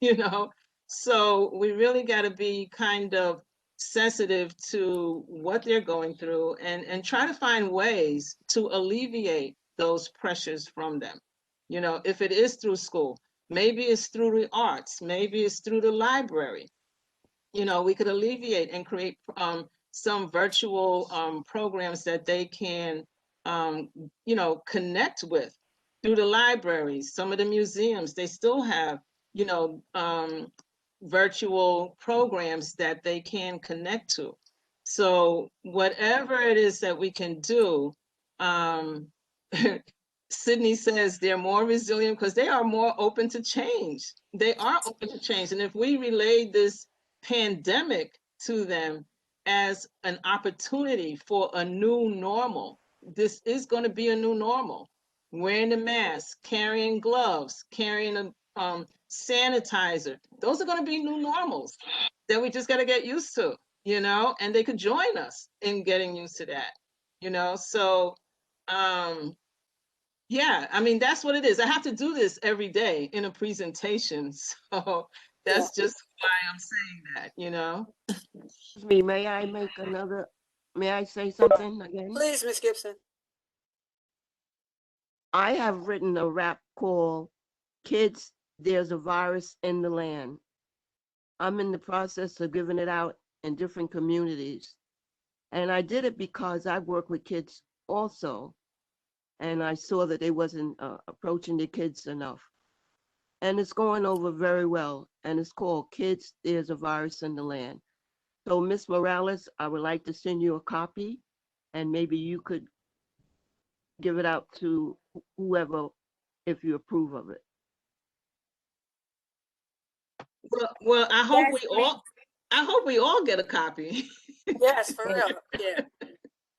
you know. So we really got to be kind of sensitive to what they're going through, and try to find ways to alleviate those pressures from them. You know, if it is through school, maybe it's through the arts, maybe it's through the library. You know, we could alleviate and create some virtual programs that they can, you know, connect with through the libraries. Some of the museums, they still have, you know, virtual programs that they can connect to. So whatever it is that we can do, Sydney says they're more resilient because they are more open to change. They are open to change. And if we relay this pandemic to them as an opportunity for a new normal, this is going to be a new normal. Wearing the mask, carrying gloves, carrying a sanitizer. Those are going to be new normals that we just got to get used to, you know, and they could join us in getting used to that, you know. So, yeah, I mean, that's what it is. I have to do this every day in a presentation. So that's just why I'm saying that, you know. Excuse me, may I say something again? Please, Ms. Gibson. I have written a rap called Kids, There's a Virus in the Land. I'm in the process of giving it out in different communities. And I did it because I work with kids also. And I saw that they wasn't approaching the kids enough. And it's going over very well. And it's called Kids, There's a Virus in the Land. So Ms. Morales, I would like to send you a copy, and maybe you could give it out to whoever if you approve of it. Well, I hope we all get a copy. Yes, for real. Yeah.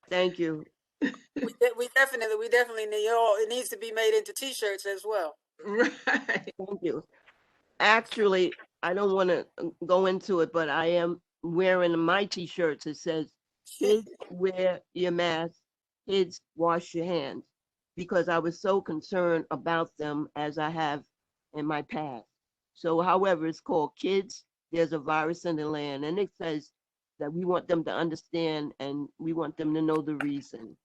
Thank you. We definitely need it needs to be made into t-shirts as well. Right. Thank you. Actually, I don't want to go into it, but I am wearing my t-shirts. It says, kids, wear your mask, kids, wash your hands, because I was so concerned about them as I have in my past. So, however, it's called Kids, There's a Virus in the Land. And it says that we want them to understand and we want them to know the reason.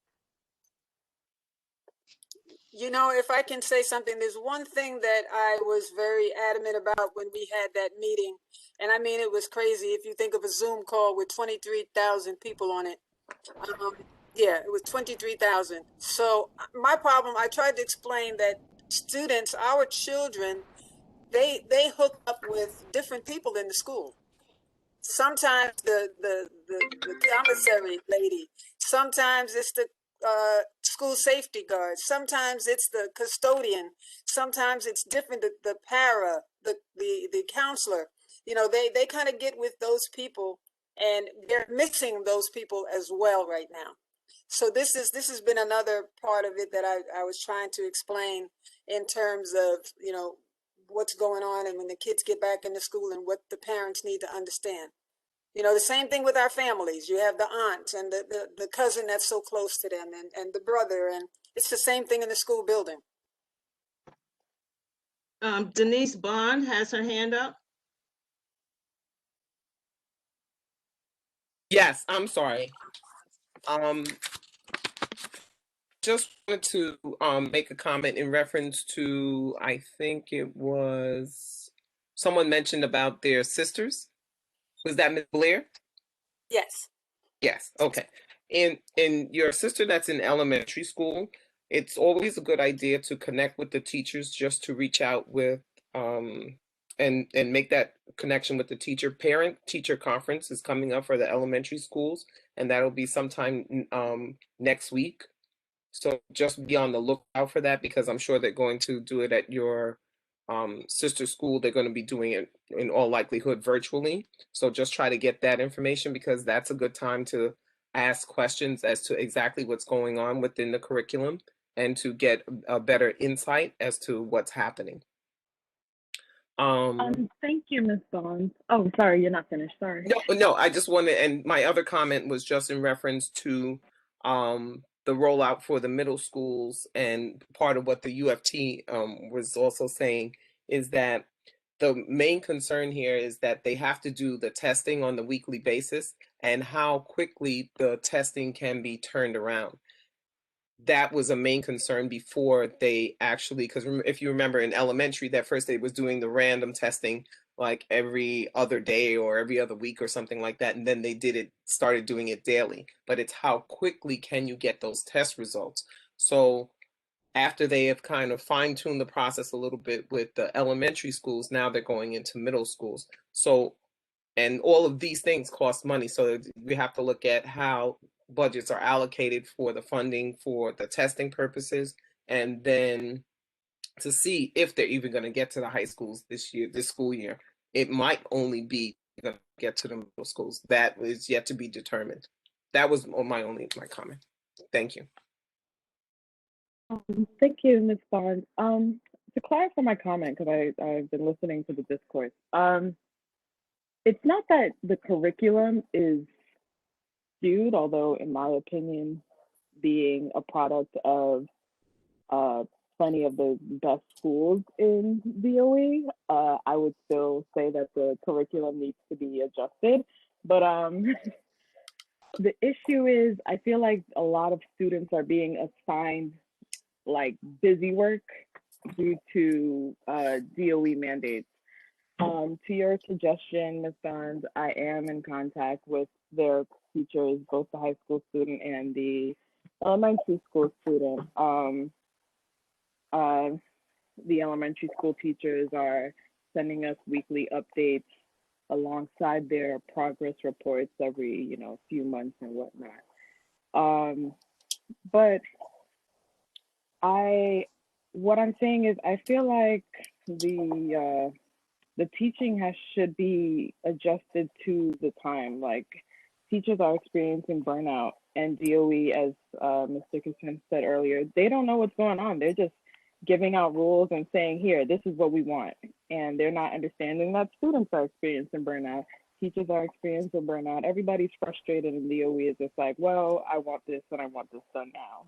You know, if I can say something, there's one thing that I was very adamant about when we had that meeting. And I mean, it was crazy. If you think of a Zoom call with 23,000 people on it, Yeah, it was 23,000. So my problem, I tried to explain that students, our children, they hook up with different people in the school. Sometimes the commissary lady, sometimes it's the school safety guard, sometimes it's the custodian, sometimes it's different, the para, the counselor. You know, they kind of get with those people, and they're missing those people as well right now. So this has been another part of it that I was trying to explain in terms of, you know, what's going on and when the kids get back into school and what the parents need to understand. You know, the same thing with our families. You have the aunt and the cousin that's so close to them, and the brother, and it's the same thing in the school building. Denise Bond has her hand up. Yes, I'm sorry. Just wanted to make a comment in reference to, I think it was someone mentioned about their sisters. Was that Ms. Blair? Yes. Yes. Okay. In your sister that's in elementary school, it's always a good idea to connect with the teachers, just to reach out with and make that connection with the teacher. Parent teacher conference is coming up for the elementary schools, and that'll be sometime next week. So just be on the lookout for that, because I'm sure they're going to do it at your sister school. They're going to be doing it in all likelihood virtually. So just try to get that information, because that's a good time to ask questions as to exactly what's going on within the curriculum and to get a better insight as to what's happening. Thank you, Ms. Bond. Oh, sorry, you're not finished. Sorry. No, I just wanted, and my other comment was just in reference to the rollout for the middle schools, and part of what the UFT was also saying is that the main concern here is that they have to do the testing on the weekly basis, and how quickly the testing can be turned around. That was a main concern before they actually, because if you remember in elementary, that first day was doing the random testing like every other day or every other week or something like that. And then they started doing it daily. But it's how quickly can you get those test results? So after they have kind of fine-tuned the process a little bit with the elementary schools, now they're going into middle schools. So, and all of these things cost money. So we have to look at how budgets are allocated for the funding for the testing purposes, and then to see if they're even going to get to the high schools this school year. It might only be going to get to the middle schools. That is yet to be determined. That was my comment. Thank you. Thank you, Ms. Bond. To clarify my comment, because I've been listening to the discourse, it's not that the curriculum is skewed, although in my opinion, being a product of plenty of the best schools in DOE, I would still say that the curriculum needs to be adjusted. But the issue is, I feel like a lot of students are being assigned like busy work due to DOE mandates. To your suggestion, Ms. Barnes, I am in contact with their teachers, both the high school student and the elementary school student. The elementary school teachers are sending us weekly updates alongside their progress reports every, few months and whatnot. But what I'm saying is, I feel like the teaching should be adjusted to the time. Like, teachers are experiencing burnout, and DOE, as Ms. Dickerson said earlier, they don't know what's going on. They're just giving out rules and saying, here, this is what we want. And they're not understanding that students are experiencing burnout. Teachers are experiencing burnout. Everybody's frustrated, and DOE is just like, well, I want this and I want this done now.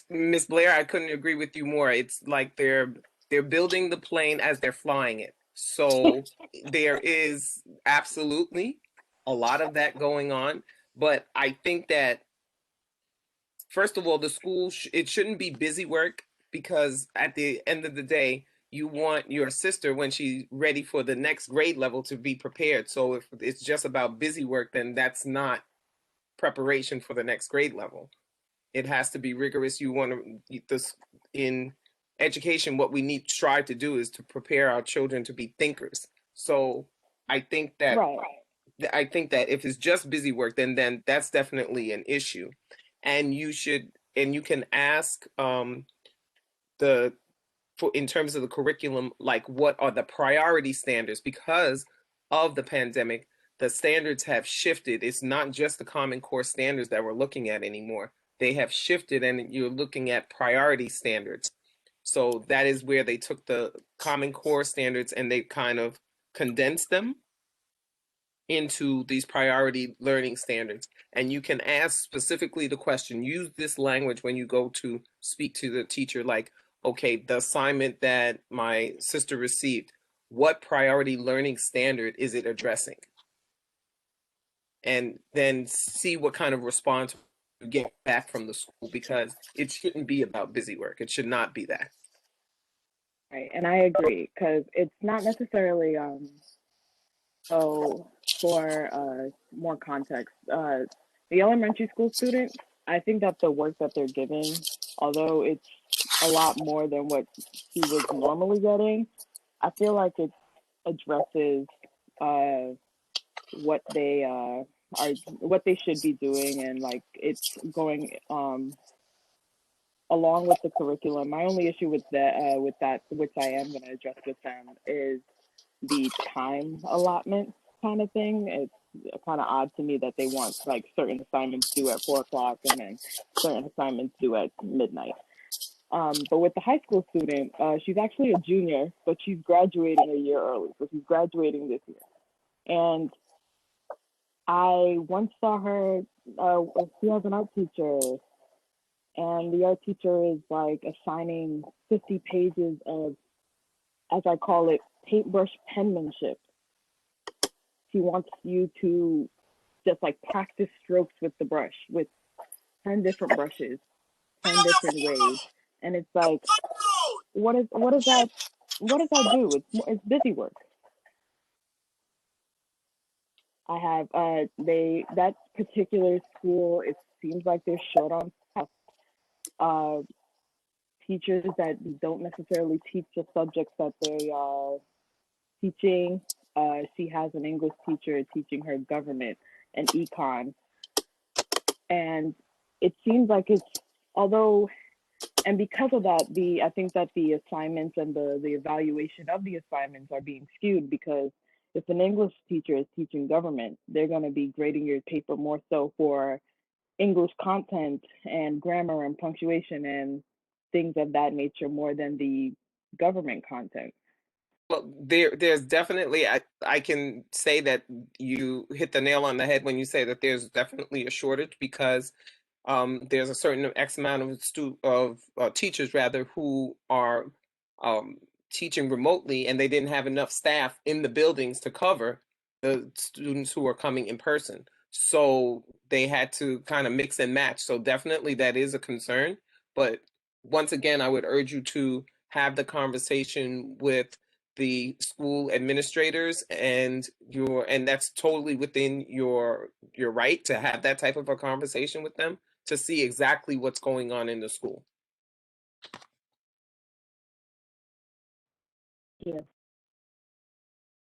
Ms. Blair, I couldn't agree with you more. It's like they're building the plane as they're flying it. So there is absolutely a lot of that going on. But I think that, first of all, the school, it shouldn't be busy work, because at the end of the day, you want your sister, when she's ready for the next grade level, to be prepared. So if it's just about busy work, then that's not preparation for the next grade level. It has to be rigorous. You want to, this in education, what we need to try to do is to prepare our children to be thinkers. So I think that if it's just busy work, then that's definitely an issue. And you can ask in terms of the curriculum, like what are the priority standards? Because of the pandemic, the standards have shifted. It's not just the Common Core standards that we're looking at anymore. They have shifted, and you're looking at priority standards. So that is where they took the Common Core standards and they kind of condensed them into these priority learning standards. And you can ask specifically the question, use this language when you go to speak to the teacher, like, okay, the assignment that my sister received, what priority learning standard is it addressing? And then see what kind of response you get back from the school, because it shouldn't be about busy work. It should not be that. Right, and I agree, because it's not necessarily, so for more context, the elementary school students, I think that the work that they're giving, although it's a lot more than what she was normally getting, I feel like it addresses what they what they should be doing, and like it's going along with the curriculum. My only issue with that, which I am going to address with them, is the time allotment kind of thing. It's kind of odd to me that they want like certain assignments due at 4 o'clock and then certain assignments due at midnight. But with the high school student, she's actually a junior, but she's graduating a year early. So she's graduating this year. And I once saw her, she has an art teacher, and the art teacher is like assigning 50 pages of, as I call it, paintbrush penmanship. She wants you to just like practice strokes with the brush, with 10 different brushes, 10 different ways. And it's like, what does that do? It's busy work. I have that particular school, it seems like they're short on staff. Teachers that don't necessarily teach the subjects that they are teaching. She has an English teacher teaching her government and econ. And it seems like and because of that, I think that the assignments and the evaluation of the assignments are being skewed, because if an English teacher is teaching government, they're going to be grading your paper more so for English content and grammar and punctuation and things of that nature more than the government content. Well, there's definitely, I can say that you hit the nail on the head when you say that there's definitely a shortage, because there's a certain X amount of teachers rather who are teaching remotely, and they didn't have enough staff in the buildings to cover the students who are coming in person. So they had to kind of mix and match. So definitely that is a concern. But once again, I would urge you to have the conversation with the school administrators, and that's totally within your right to have that type of a conversation with them, to see exactly what's going on in the school. Yeah.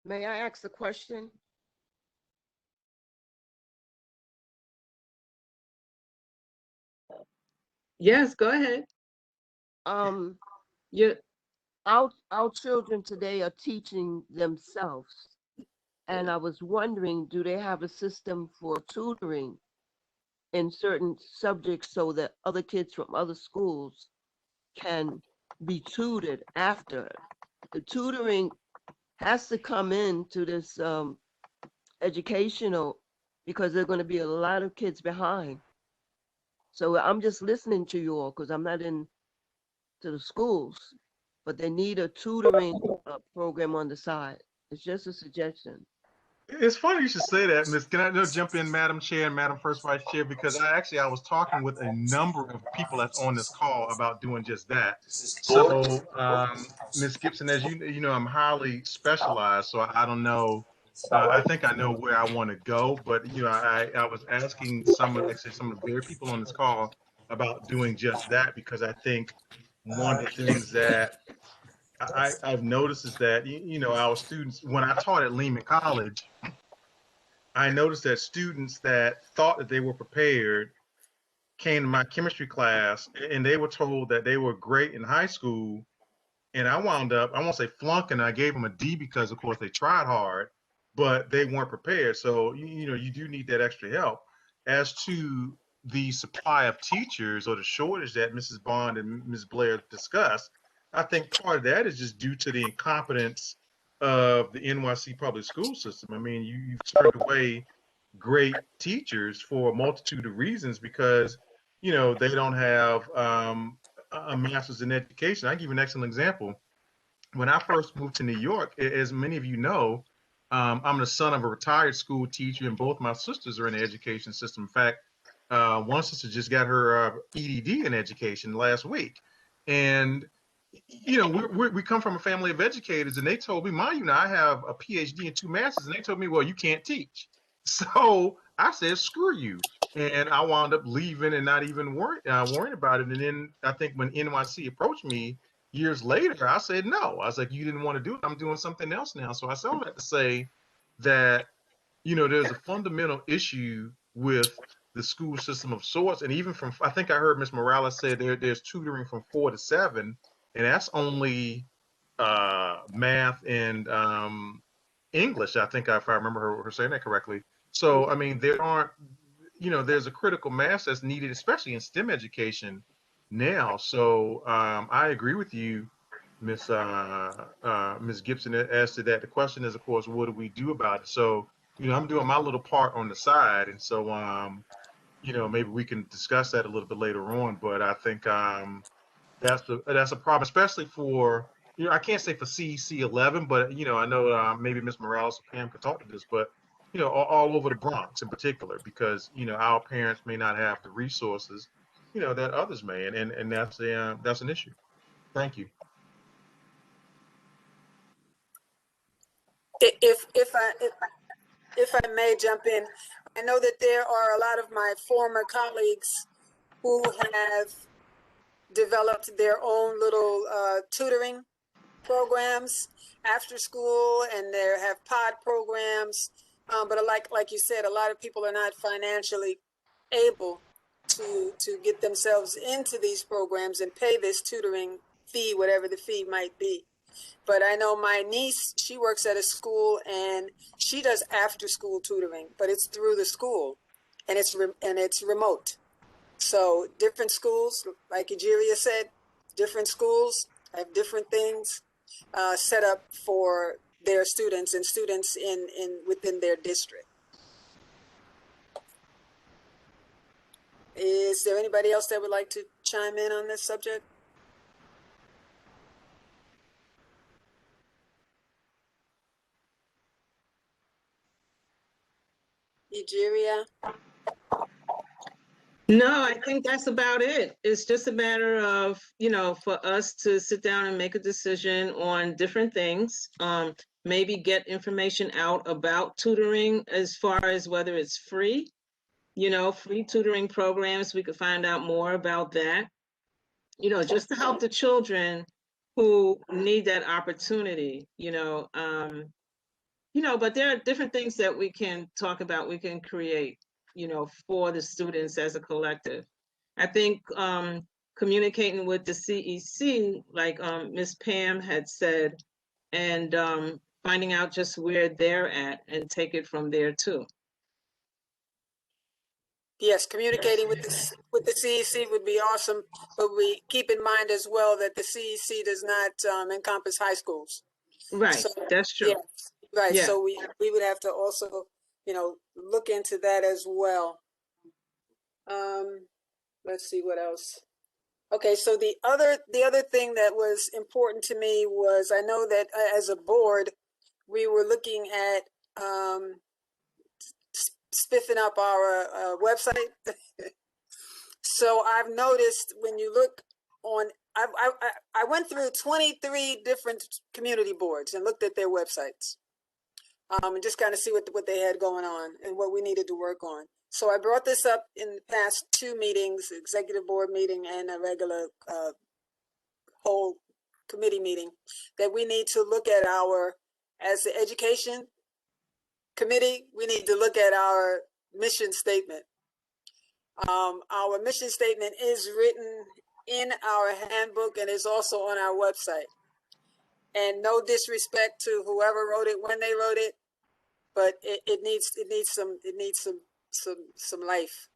May I ask a question? Yes, go ahead. Our children today are teaching themselves, and I was wondering, do they have a system for tutoring in certain subjects so that other kids from other schools can be tutored after? The tutoring has to come into this educational, because there are going to be a lot of kids behind. So I'm just listening to you all, because I'm not to the schools, but they need a tutoring program on the side. It's just a suggestion. It's funny you should say that, Miss. Can I jump in, Madam Chair and Madam First Vice Chair? Because I was talking with a number of people that's on this call about doing just that. So, Ms. Gibson, as you know, I'm highly specialized, so I don't know I think I know where I want to go, but you know, I was asking actually some of the very people on this call about doing just that, because I think one of the things that I've noticed is that you know, our students, when I taught at Lehman College, I noticed that students that thought that they were prepared came to my chemistry class and they were told that they were great in high school, and I wound up, I won't say flunking, I gave them a D because of course they tried hard, but they weren't prepared. So you know, you do need that extra help. As to the supply of teachers or the shortage that Mrs. Bond and Ms. Blair discussed, I think part of that is just due to the incompetence of the NYC public school system. I mean, you've turned away great teachers for a multitude of reasons because you know they don't have a master's in education. I give you an excellent example. When I first moved to New York, as many of you know, I'm the son of a retired school teacher, and both my sisters are in the education system. In fact, one sister just got her EDD in education last week, and you know we come from a family of educators, and they told me, mind you, now I have a PhD and 2 masters, and they told me, well, you can't teach. So I said, screw you. And I wound up leaving and not even worrying about it. And then I think when NYC approached me years later, I said no. I was like, you didn't want to do it. I'm doing something else now. So I still have to say that, you know, there's a fundamental issue with the school system of sorts. And even from, I think I heard Ms. Morales say there's tutoring from 4 to 7, and that's only math and English. I think if I remember her saying that correctly. So, I mean, there aren't, you know, there's a critical mass that's needed, especially in STEM education now. So I agree with you, Miss Gibson, as to that. The question is, of course, what do we do about it? So, you know, I'm doing my little part on the side, and so you know, maybe we can discuss that a little bit later on. But I think that's a problem, especially for, you know, I can't say for CEC 11, but you know, I know maybe Miss Morales or Pam could talk to this, but you know, all over the Bronx in particular, because you know our parents may not have the resources, you know, that others may, and that's an issue. Thank you. If I may jump in, I know that there are a lot of my former colleagues who have developed their own little tutoring programs after school, and they have pod programs. But like you said, a lot of people are not financially able to get themselves into these programs and pay this tutoring fee, whatever the fee might be. But I know my niece, she works at a school and she does after school tutoring, but it's through the school, and it's remote. So different schools, like Egeria said, different schools have different things set up for their students and students within their district. Is there anybody else that would like to chime in on this subject? Egeria? No, I think that's about it. It's just a matter of, you know, for us to sit down and make a decision on different things. Maybe get information out about tutoring as far as whether it's free, you know, free tutoring programs. We could find out more about that, you know, just to help the children who need that opportunity, you know, but there are different things that we can talk about, we can create, you know, for the students as a collective. I think communicating with the CEC, like Ms. Pam had said, and finding out just where they're at and take it from there too. Yes, communicating with the CEC would be awesome, but we keep in mind as well that the CEC does not encompass high schools. Right, so, that's true. Yeah, right. Yeah. So we would have to also, you know, look into that as well. Let's see what else. Okay, so the other thing that was important to me was, I know that as a board, we were looking at spiffing up our website. So I've noticed when you look on, I went through 23 different community boards and looked at their websites. and just kind of see what they had going on and what we needed to work on. So I brought this up in the past 2 meetings, executive board meeting and a regular whole committee meeting, that we need to look at as the education committee, we need to look at our mission statement. Our mission statement is written in our handbook and is also on our website. And no disrespect to whoever wrote it, when they wrote it, but it needs some life.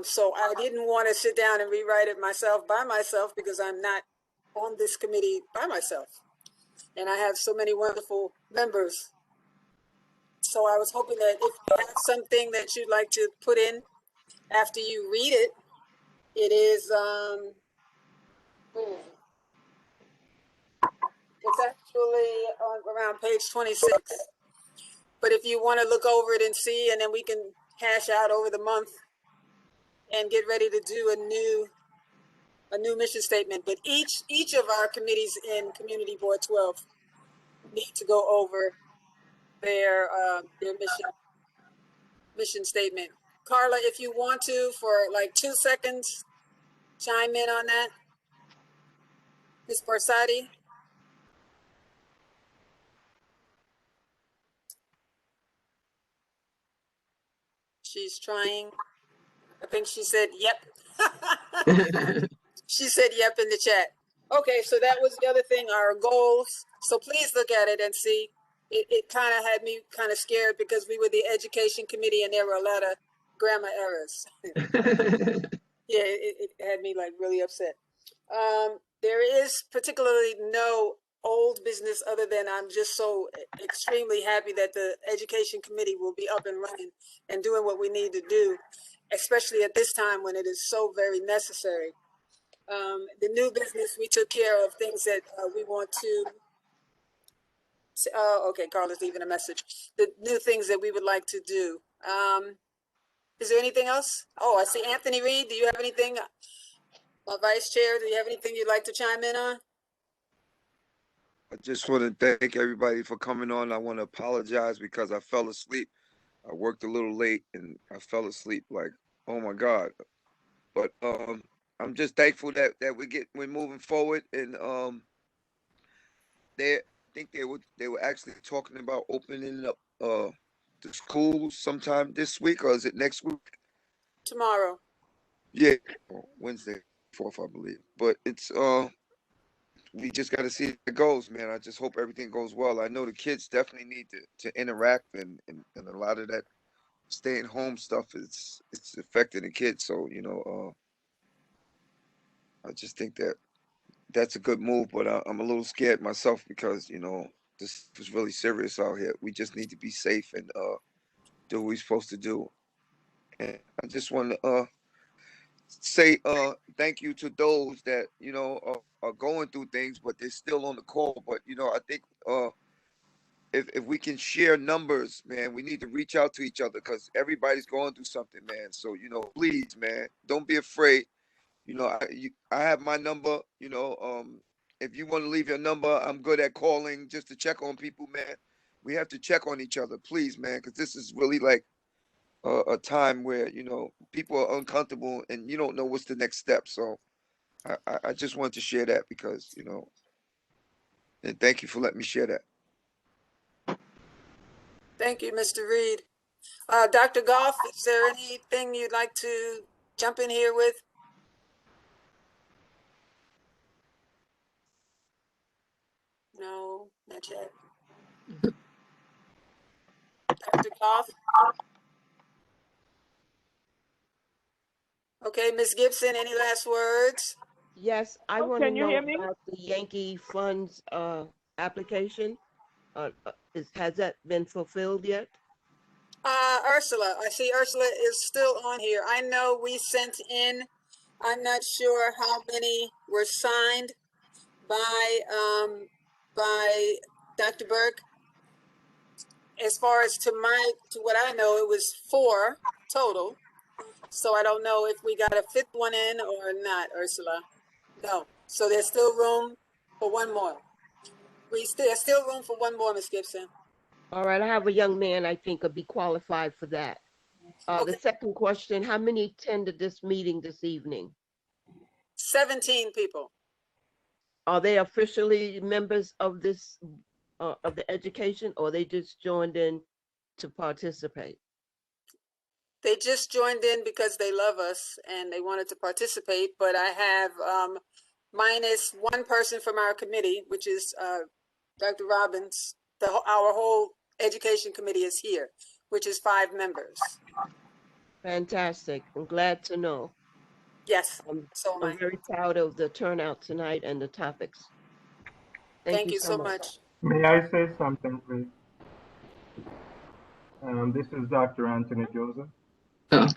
So I didn't want to sit down and rewrite it by myself, because I'm not on this committee by myself. And I have so many wonderful members. So I was hoping that if you have something that you'd like to put in after you read it, it is, it's actually around page 26. But if you want to look over it and see, and then we can hash out over the month and get ready to do a new mission statement. But each of our committees in Community Board 12 need to go over their mission statement. Carla, if you want to, for like 2 seconds, chime in on that. Ms. Barsati. She's trying. I think she said, yep. She said, yep, in the chat. Okay, so that was the other thing, our goals. So please look at it and see. It kind of had me kind of scared, because we were the education committee and there were a lot of grammar errors. Yeah, it had me like really upset. There is particularly no old business, other than I'm just so extremely happy that the education committee will be up and running and doing what we need to do, especially at this time when it is so very necessary. The new business, we took care of things that we want to. Okay, Carla's leaving a message. The new things that we would like to do. Is there anything else? Oh, I see Anthony Reed. Do you have anything? My vice chair, do you have anything you'd like to chime in on? I just want to thank everybody for coming on. I want to apologize because I fell asleep. I worked a little late and I fell asleep like, oh my God. But I'm just thankful that we're moving forward, and I think they were actually talking about opening up the schools sometime this week, or is it next week? Tomorrow. Yeah, Wednesday, 4th, I believe. But it's we just got to see how it goes, man. I just hope everything goes well. I know the kids definitely need to interact, and a lot of that staying home stuff it's affecting the kids. So I just think that's a good move, but I'm a little scared myself, because this is really serious out here. We just need to be safe and do what we're supposed to do. And I just want to say thank you to those that are going through things, but they're still on the call. But I think if we can share numbers, man, we need to reach out to each other, because everybody's going through something, man. So please, man, don't be afraid. I have my number. If you want to leave your number, I'm good at calling just to check on people, man. We have to check on each other, please, man, because this is really like a time where people are uncomfortable and you don't know what's the next step. So I just want to share that, because and thank you for letting me share that. Thank you, Mr. Reed. Dr. Goff, is there anything you'd like to jump in here with? No, not yet. Dr. Goff? Okay, Ms. Gibson, any last words? Yes, I want to Can you know hear me? about the Yankee Funds application. Has that been fulfilled yet? Ursula, I see Ursula is still on here. I know we sent in, I'm not sure how many were signed by Dr. Burke. As far as to what I know, it was 4 total. So I don't know if we got a 5th one in or not, Ursula. No. So there's still room for one more. There's still room for one more, Ms. Gibson. All right, I have a young man I think could be qualified for that. The second question, how many attended this meeting this evening? 17 people. Are they officially members of this, of the education, or they just joined in to participate? They just joined in because they love us and they wanted to participate, but I have minus one person from our committee, which is Dr. Robbins. Our whole education committee is here, which is 5 members. Fantastic. I'm glad to know. Yes, so am I. I'm very proud of the turnout tonight and the topics. Thank you so much. May I say something, please? This is Dr. Anthony Joseph. I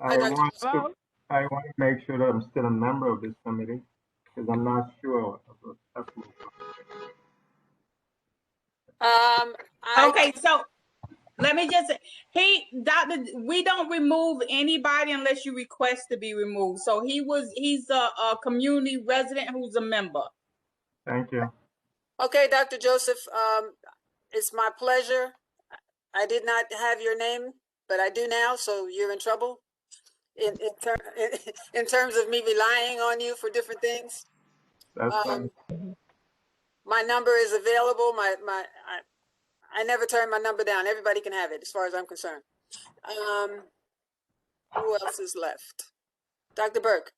want to make sure that I'm still a member of this committee because I'm not sure of the successful. Okay, so let me just say, we don't remove anybody unless you request to be removed. So he's a community resident who's a member. Thank you. Okay, Dr. Joseph, it's my pleasure. I did not have your name, but I do now, so you're in trouble in terms of me relying on you for different things. That's fine. My number is available. I never turn my number down. Everybody can have it as far as I'm concerned. Who else is left? Dr. Burke,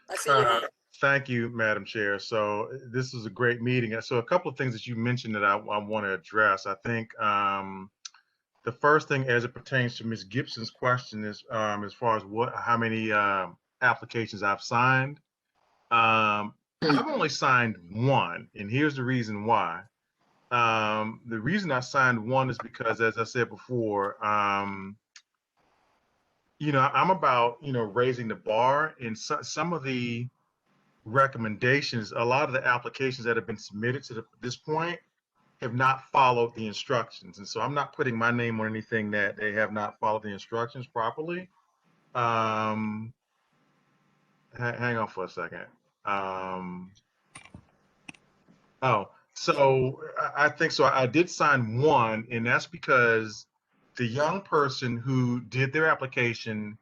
I see your hand. Thank you, Madam Chair. So this is a great meeting. So a couple of things that you mentioned that I want to address. I think the first thing as it pertains to Ms. Gibson's question is as far as how many applications I've signed. I've only signed one, and here's the reason why. The reason I signed one is because, as I said before, you know, I'm about, you know, raising the bar, and some of the recommendations, a lot of the applications that have been submitted to this point have not followed the instructions. And so I'm not putting my name on anything that they have not followed the instructions properly. Hang on for a second. So I think so. I did sign one, and that's because the young person who did their application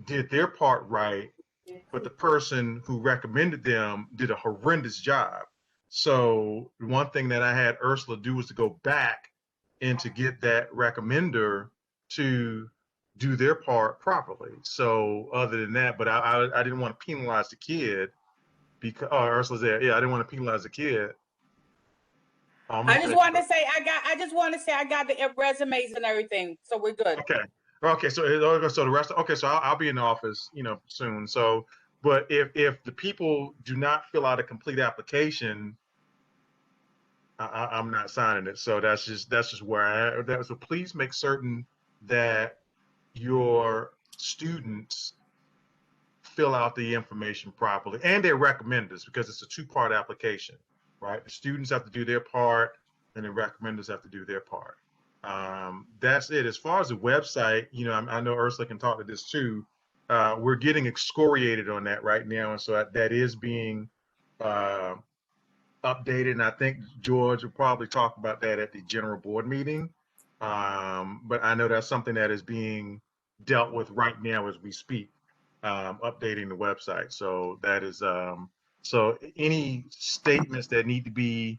did their part right, but the person who recommended them did a horrendous job. So one thing that I had Ursula do was to go back and to get that recommender to do their part properly. So other than that, but I didn't want to penalize the kid because Ursula's there. Yeah, I didn't want to penalize the kid. I just want to say I got the resumes and everything, so we're good. Okay. So the rest. Okay, so I'll be in the office, you know, soon. So, but if the people do not fill out a complete application, I'm not signing it. So that's just where so please make certain that your students fill out the information properly and their recommenders, because it's a 2-part application, right? The students have to do their part and the recommenders have to do their part. That's it. As far as the website, you know, I know Ursula can talk to this too. We're getting excoriated on that right now. And so that is being updated. And I think George will probably talk about that at the general board meeting. But I know that's something that is being dealt with right now as we speak, updating the website. So that is, so any statements that need to be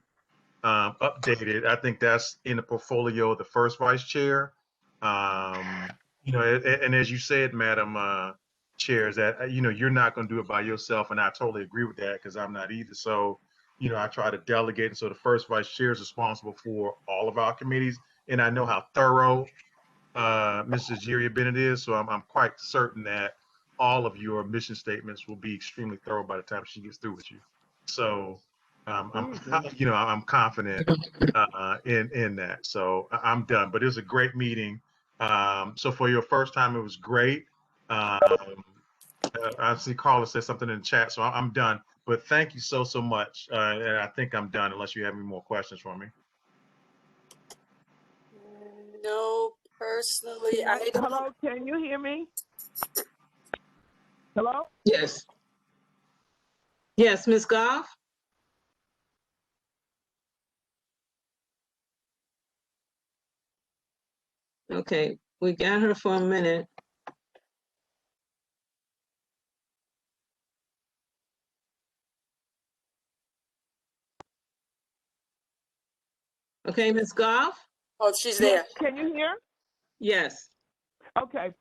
updated, I think that's in the portfolio of the first vice chair. You know, and as you said, Madam Chair, is that, you know, you're not going to do it by yourself, and I totally agree with that because I'm not either. So, you know, I try to delegate, and so the first vice chair is responsible for all of our committees, and I know how thorough Mrs. Jerry Bennett is, so I'm quite certain that all of your mission statements will be extremely thorough by the time she gets through with you. So, you know, I'm confident in that. So I'm done. But it was a great meeting. So for your first time, it was great. I see Carla said something in the chat, so I'm done. But thank you so much. And I think I'm done unless you have any more questions for me. No, personally, I don't. Hello, can you hear me? Hello? Yes. Yes, Ms. Goff? Okay, we got her for a minute. Okay, Ms. Goff? Oh, she's there. Can you hear? Yes. Okay.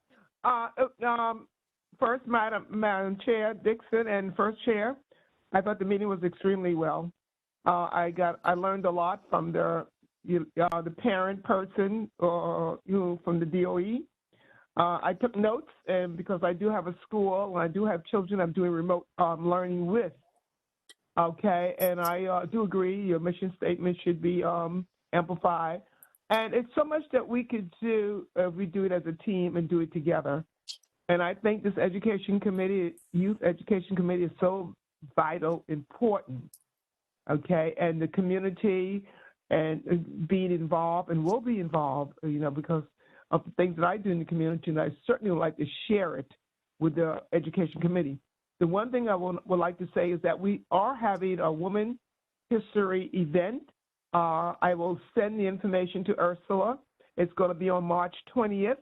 First, Madam Chair Dixon and First Chair, I thought the meeting was extremely well. I learned a lot from the parent person from the DOE. I took notes, and because I do have a school and I do have children, I'm doing remote learning with. Okay, and I do agree your mission statement should be amplified. And it's so much that we could do if we do it as a team and do it together. And I think this education committee, youth education committee, is so vital, important. Okay, and the community and being involved and will be involved, because of the things that I do in the community, and I certainly would like to share it with the education committee. The one thing I would like to say is that we are having a Women History event. I will send the information to Ursula. It's going to be on March 20th,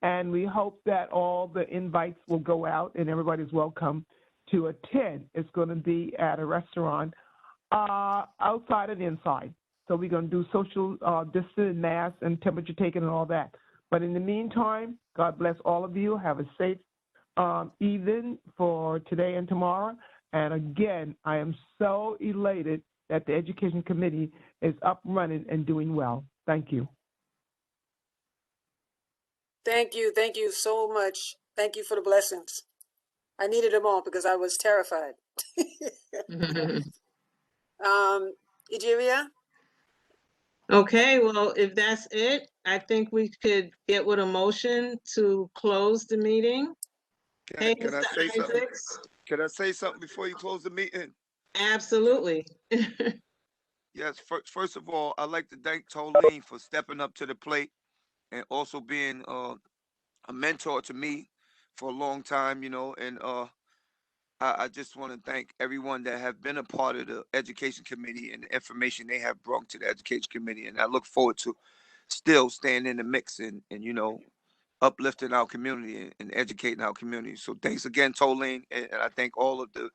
and we hope that all the invites will go out and everybody's welcome to attend. It's going to be at a restaurant outside and inside. So we're going to do social distance, mask, and temperature taking and all that. But in the meantime, God bless all of you. Have a safe evening for today and tomorrow. And again, I am so elated that the Education Committee is up running and doing well. Thank you. Thank you so much. Thank you for the blessings. I needed them all because I was terrified. Egeria? Okay, well, if that's it, I think we could get with a motion to close the meeting. Hey, Can I Mr. say something? Isaacs? Can I say something before you close the meeting? Absolutely. Yes, first of all, I'd like to thank Tolene for stepping up to the plate and also being a mentor to me for a long time, and I just want to thank everyone that have been a part of the Education Committee and the information they have brought to the Education Committee. And I look forward to still staying in the mix and uplifting our community and educating our community. So thanks again, Tolene. And I thank all of the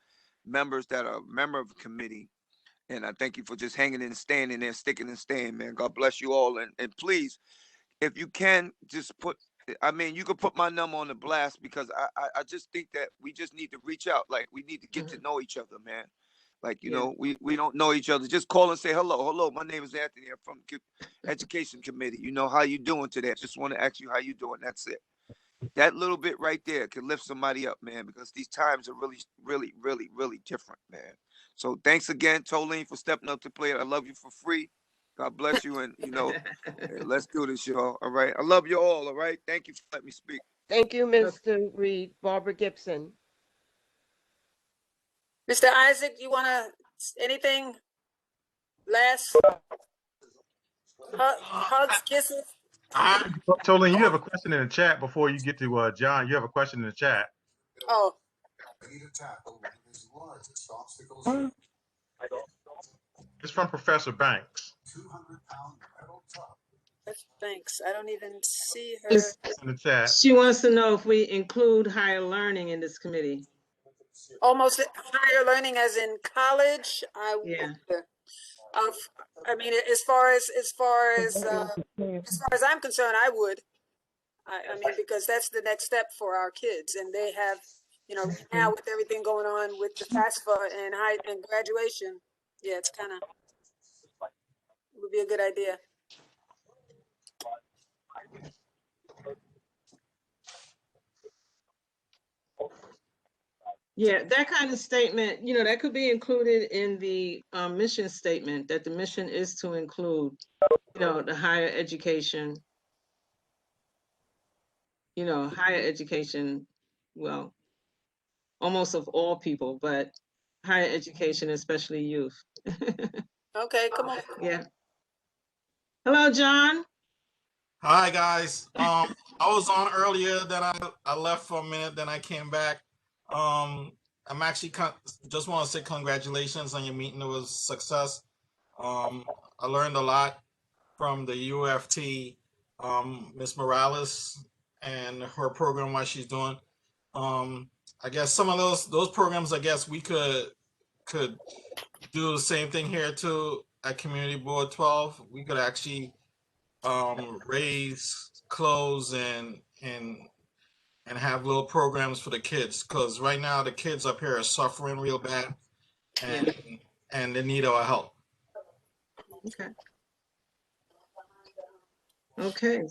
members that are a member of the committee. And I thank you for just hanging in, staying in there, sticking and staying, man. God bless you all. And please, if you can, just you could put my number on the blast because I just think that we just need to reach out. Like, we need to get to know each other, man. Like, we don't know each other. Just call and say, hello, my name is Anthony. I'm from Education Committee. How you doing today? I just want to ask you how you doing. That's it. That little bit right there can lift somebody up, man, because these times are really, really, really, really different, man. So thanks again, Tolene, for stepping up to play. I love you for free. God bless you. And, let's do this, y'all. All right. I love you all. All right. Thank you for letting me speak. Thank you, Mr. Reed. Barbara Gibson. Mr. Isaac, you want to, anything last? Hugs, kisses? Tolene, you have a question in the chat before you get to John. You have a question in the chat. Oh. It's from Professor Banks. Thanks. I don't even see her. In the chat. She wants to know if we include higher learning in this committee. Almost higher learning as in college? Yeah. I mean, as far as I'm concerned, I would. I mean, because that's the next step for our kids, and they have, now with everything going on with the FAFSA and graduation, yeah, it's kind of would be a good idea. Yeah, that kind of statement, that could be included in the mission statement, that the mission is to include, the higher education, higher education, well, almost of all people, but higher education, especially youth. Okay, come on. Yeah. Hello, John. Hi, guys. I was on earlier, then I left for a minute, then I came back. I'm actually just want to say congratulations on your meeting. It was a success. I learned a lot from the UFT Miss Morales and her program, what she's doing. I guess some of those programs, I guess we could do the same thing here too at Community Board 12. We could actually raise clothes and have little programs for the kids, because right now the kids up here are suffering real bad, and they need our help. Okay. Okay.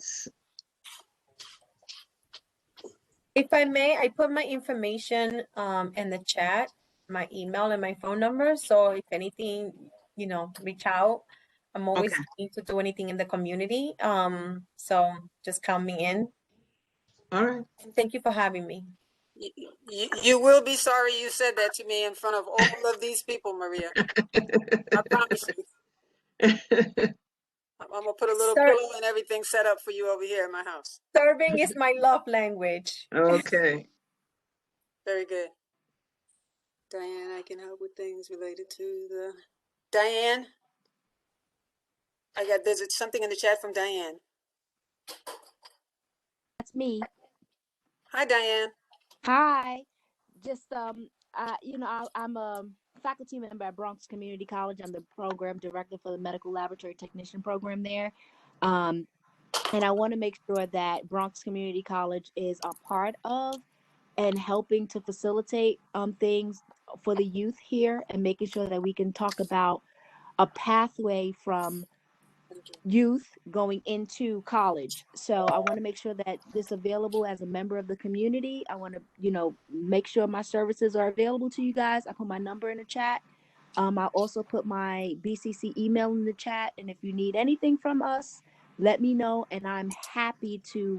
If I may, I put my information in the chat, my email and my phone number. So if anything, reach out. I'm always keen to do anything in the community. So just count me in. All right. And thank you for having me. You will be sorry you said that to me in front of all of these people, Maria. I promise you. I'm gonna put a little pillow and everything set up for you over here in my house. Serving is my love language. Okay. Very good. Diane, I can help with things related to the... Diane? There's something in the chat from Diane. That's me. Hi, Diane. Hi. Just I'm a faculty member at Bronx Community College. I'm the program director for the medical laboratory technician program there. And I want to make sure that Bronx Community College is a part of and helping to facilitate things for the youth here, and making sure that we can talk about a pathway from youth going into college. So I want to make sure that this is available as a member of the community. I want to, make sure my services are available to you guys. I put my number in the chat. I also put my BCC email in the chat. And if you need anything from us, let me know. And I'm happy to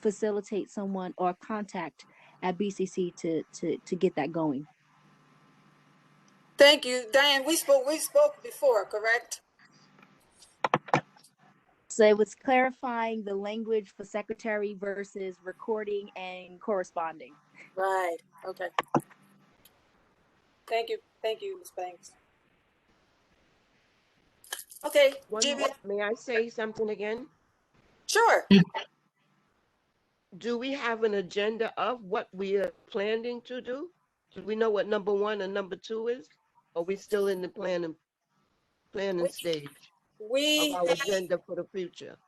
facilitate someone or contact at BCC to get that going. Thank you, Diane. We spoke before, correct? So it was clarifying the language for secretary versus recording and corresponding. Right. Okay. Thank you, Ms. Banks. Okay, May I say something again? Sure. Do we have an agenda of what we are planning to do? Do we know what number 1 and number 2 is? Or are we still in the planning stage of our agenda for the future?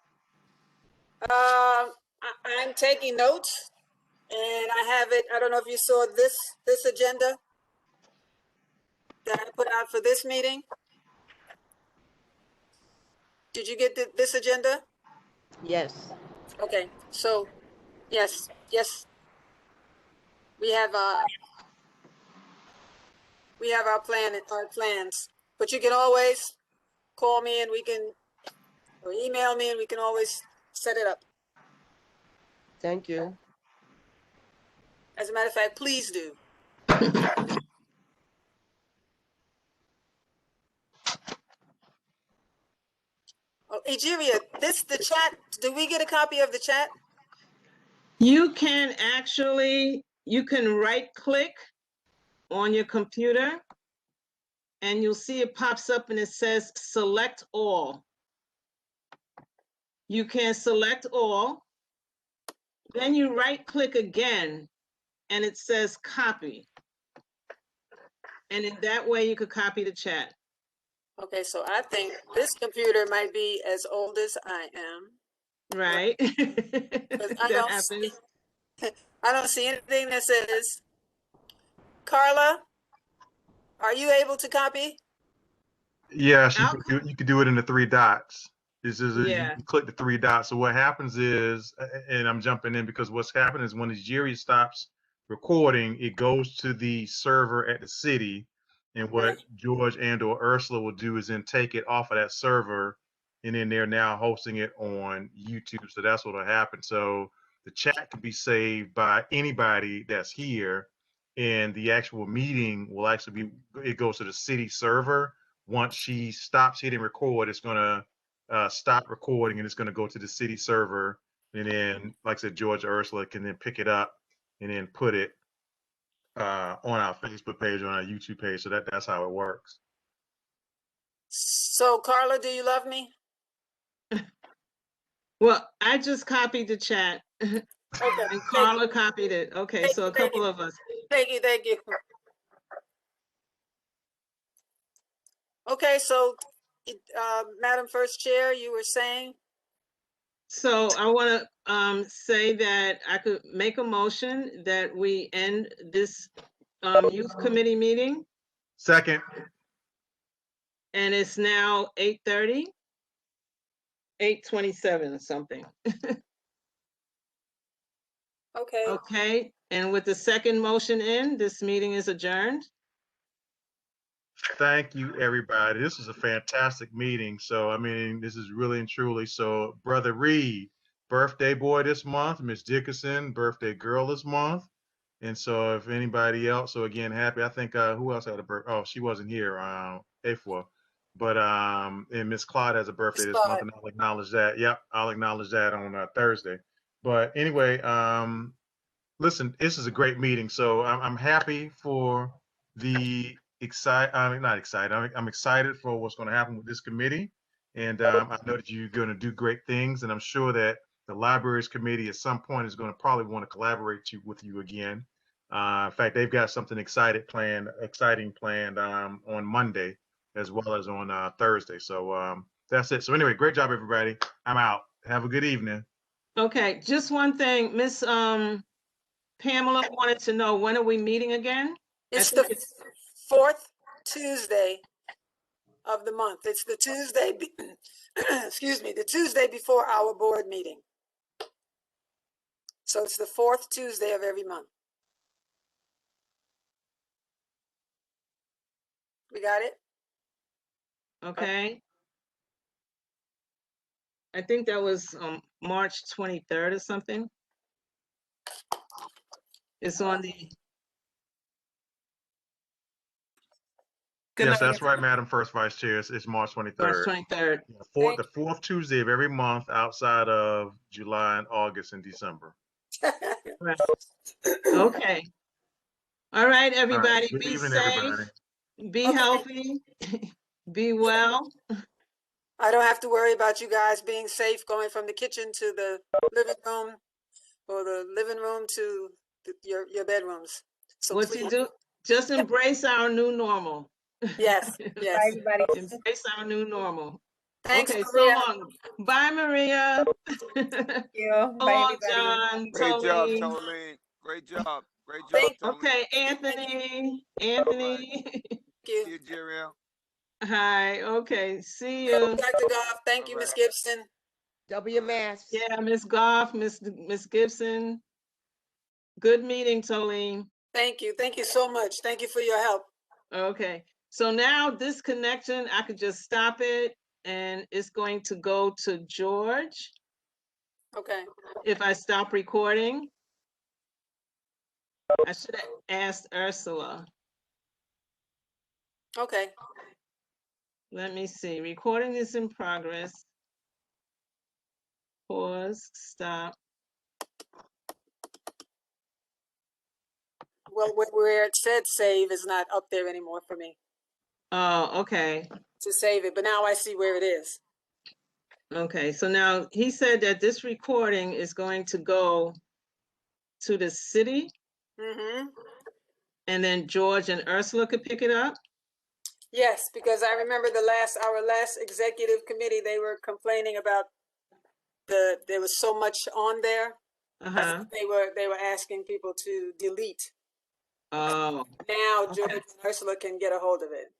I'm taking notes, and I have it. I don't know if you saw this agenda that I put out for this meeting. Did you get this agenda? Yes. Okay, so yes, we have our plans, but you can always call me and or email me and we can always set it up. Thank you. As a matter of fact, please do. Oh, Egeria, the chat, did we get a copy of the chat? You can right click on your computer and you'll see it pops up and it says select all. You can select all, then you right click again and it says copy. And in that way you could copy the chat. Okay, so I think this computer might be as old as I am. Right. I don't see anything that says, Carla, are you able to copy? Yes, you could do it in the 3 dots. You click the 3 dots. So what happens is, and I'm jumping in because what's happening is when Jerry stops recording, it goes to the server at the city. And what George and or Ursula will do is then take it off of that server, and then they're now hosting it on YouTube. So that's what will happen. So the chat can be saved by anybody that's here, and the actual meeting will actually it goes to the city server. Once she stops hitting record, it's going to stop recording and it's going to go to the city server. And then, like I said, George or Ursula can then pick it up and then put it on our Facebook page or on our YouTube page. So that's how it works. So, Carla, do you love me? Well, I just copied the chat. Okay. And Carla copied it. Okay, so a couple of us. Thank you. Okay, so, Madam First Chair, you were saying? So I want to say that I could make a motion that we end this youth committee meeting. Second. And it's now 8:30, 8:27 or something. Okay. Okay, and with the second motion in, this meeting is adjourned. Thank you, everybody. This is a fantastic meeting. So, I mean, this is really and truly. So, Brother Reed, birthday boy this month. Miss Dickerson, birthday girl this month. And so, if anybody else, so again, happy. I think who else had a birthday? Oh, she wasn't here. Afua. But and Miss Claude has a birthday this month, and I'll acknowledge that. Yep, I'll acknowledge that on Thursday. But anyway, listen, this is a great meeting. So I'm happy for the not excited. I'm excited for what's going to happen with this committee. And I know that you're going to do great things. And I'm sure that the libraries committee at some point is going to probably want to collaborate with you again. In fact, they've got something exciting planned on Monday as well as on Thursday. So that's it. So anyway, great job, everybody. I'm out. Have a good evening. Okay, just one thing. Miss Pamela wanted to know, when are we meeting again? It's the fourth Tuesday of the month. It's the Tuesday, excuse me, the Tuesday before our board meeting. So it's the fourth Tuesday of every month. We got it? Okay. I think that was March 23rd or something. It's on the. Yes, that's right, Madam First Vice Chair. It's March 23rd. March 23rd. The fourth Tuesday of every month outside of July and August and December. Right. Okay. All right, everybody. All right. Good Be evening, safe. everybody. Be healthy. Be well. I don't have to worry about you guys being safe going from the kitchen to the living room or the living room to your bedrooms. So what please. you do, just embrace our new normal. Yes, yes. Bye, everybody. Embrace our new normal. Thanks, okay, Maria. so long. Bye, Maria. Thank you. So Bye, long, everybody. John. Great job, Tolene. Tolene. Great job. Great job, Tolene. Okay, Anthony. Anthony. Thank you. See you, Jerry. Hi. Okay. See you. Dr. Goff. Thank you, Miss Gibson. Double your mask. Yeah, Miss Goff, Miss Gibson. Good meeting, Tolene. Thank you. Thank you so much. Thank you for your help. Okay. So now this connection, I could just stop it and it's going to go to George. Okay. If I stop recording, I should have asked Ursula. Okay. Let me see. Recording is in progress. Pause, stop. Well, where it said save is not up there anymore for me Oh, okay. to save it, but now I see where it is. Okay, so now he said that this recording is going to go to the city. Mm-hmm. And then George and Ursula could pick it up? Yes, because I remember our last executive committee, they were complaining about there was so much on there. Uh-huh. They were asking people to delete. Oh. Now George and Ursula can get a hold of it.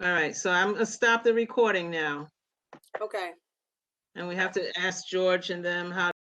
All right, so I'm gonna stop the recording now. Okay. And we have to ask George and them how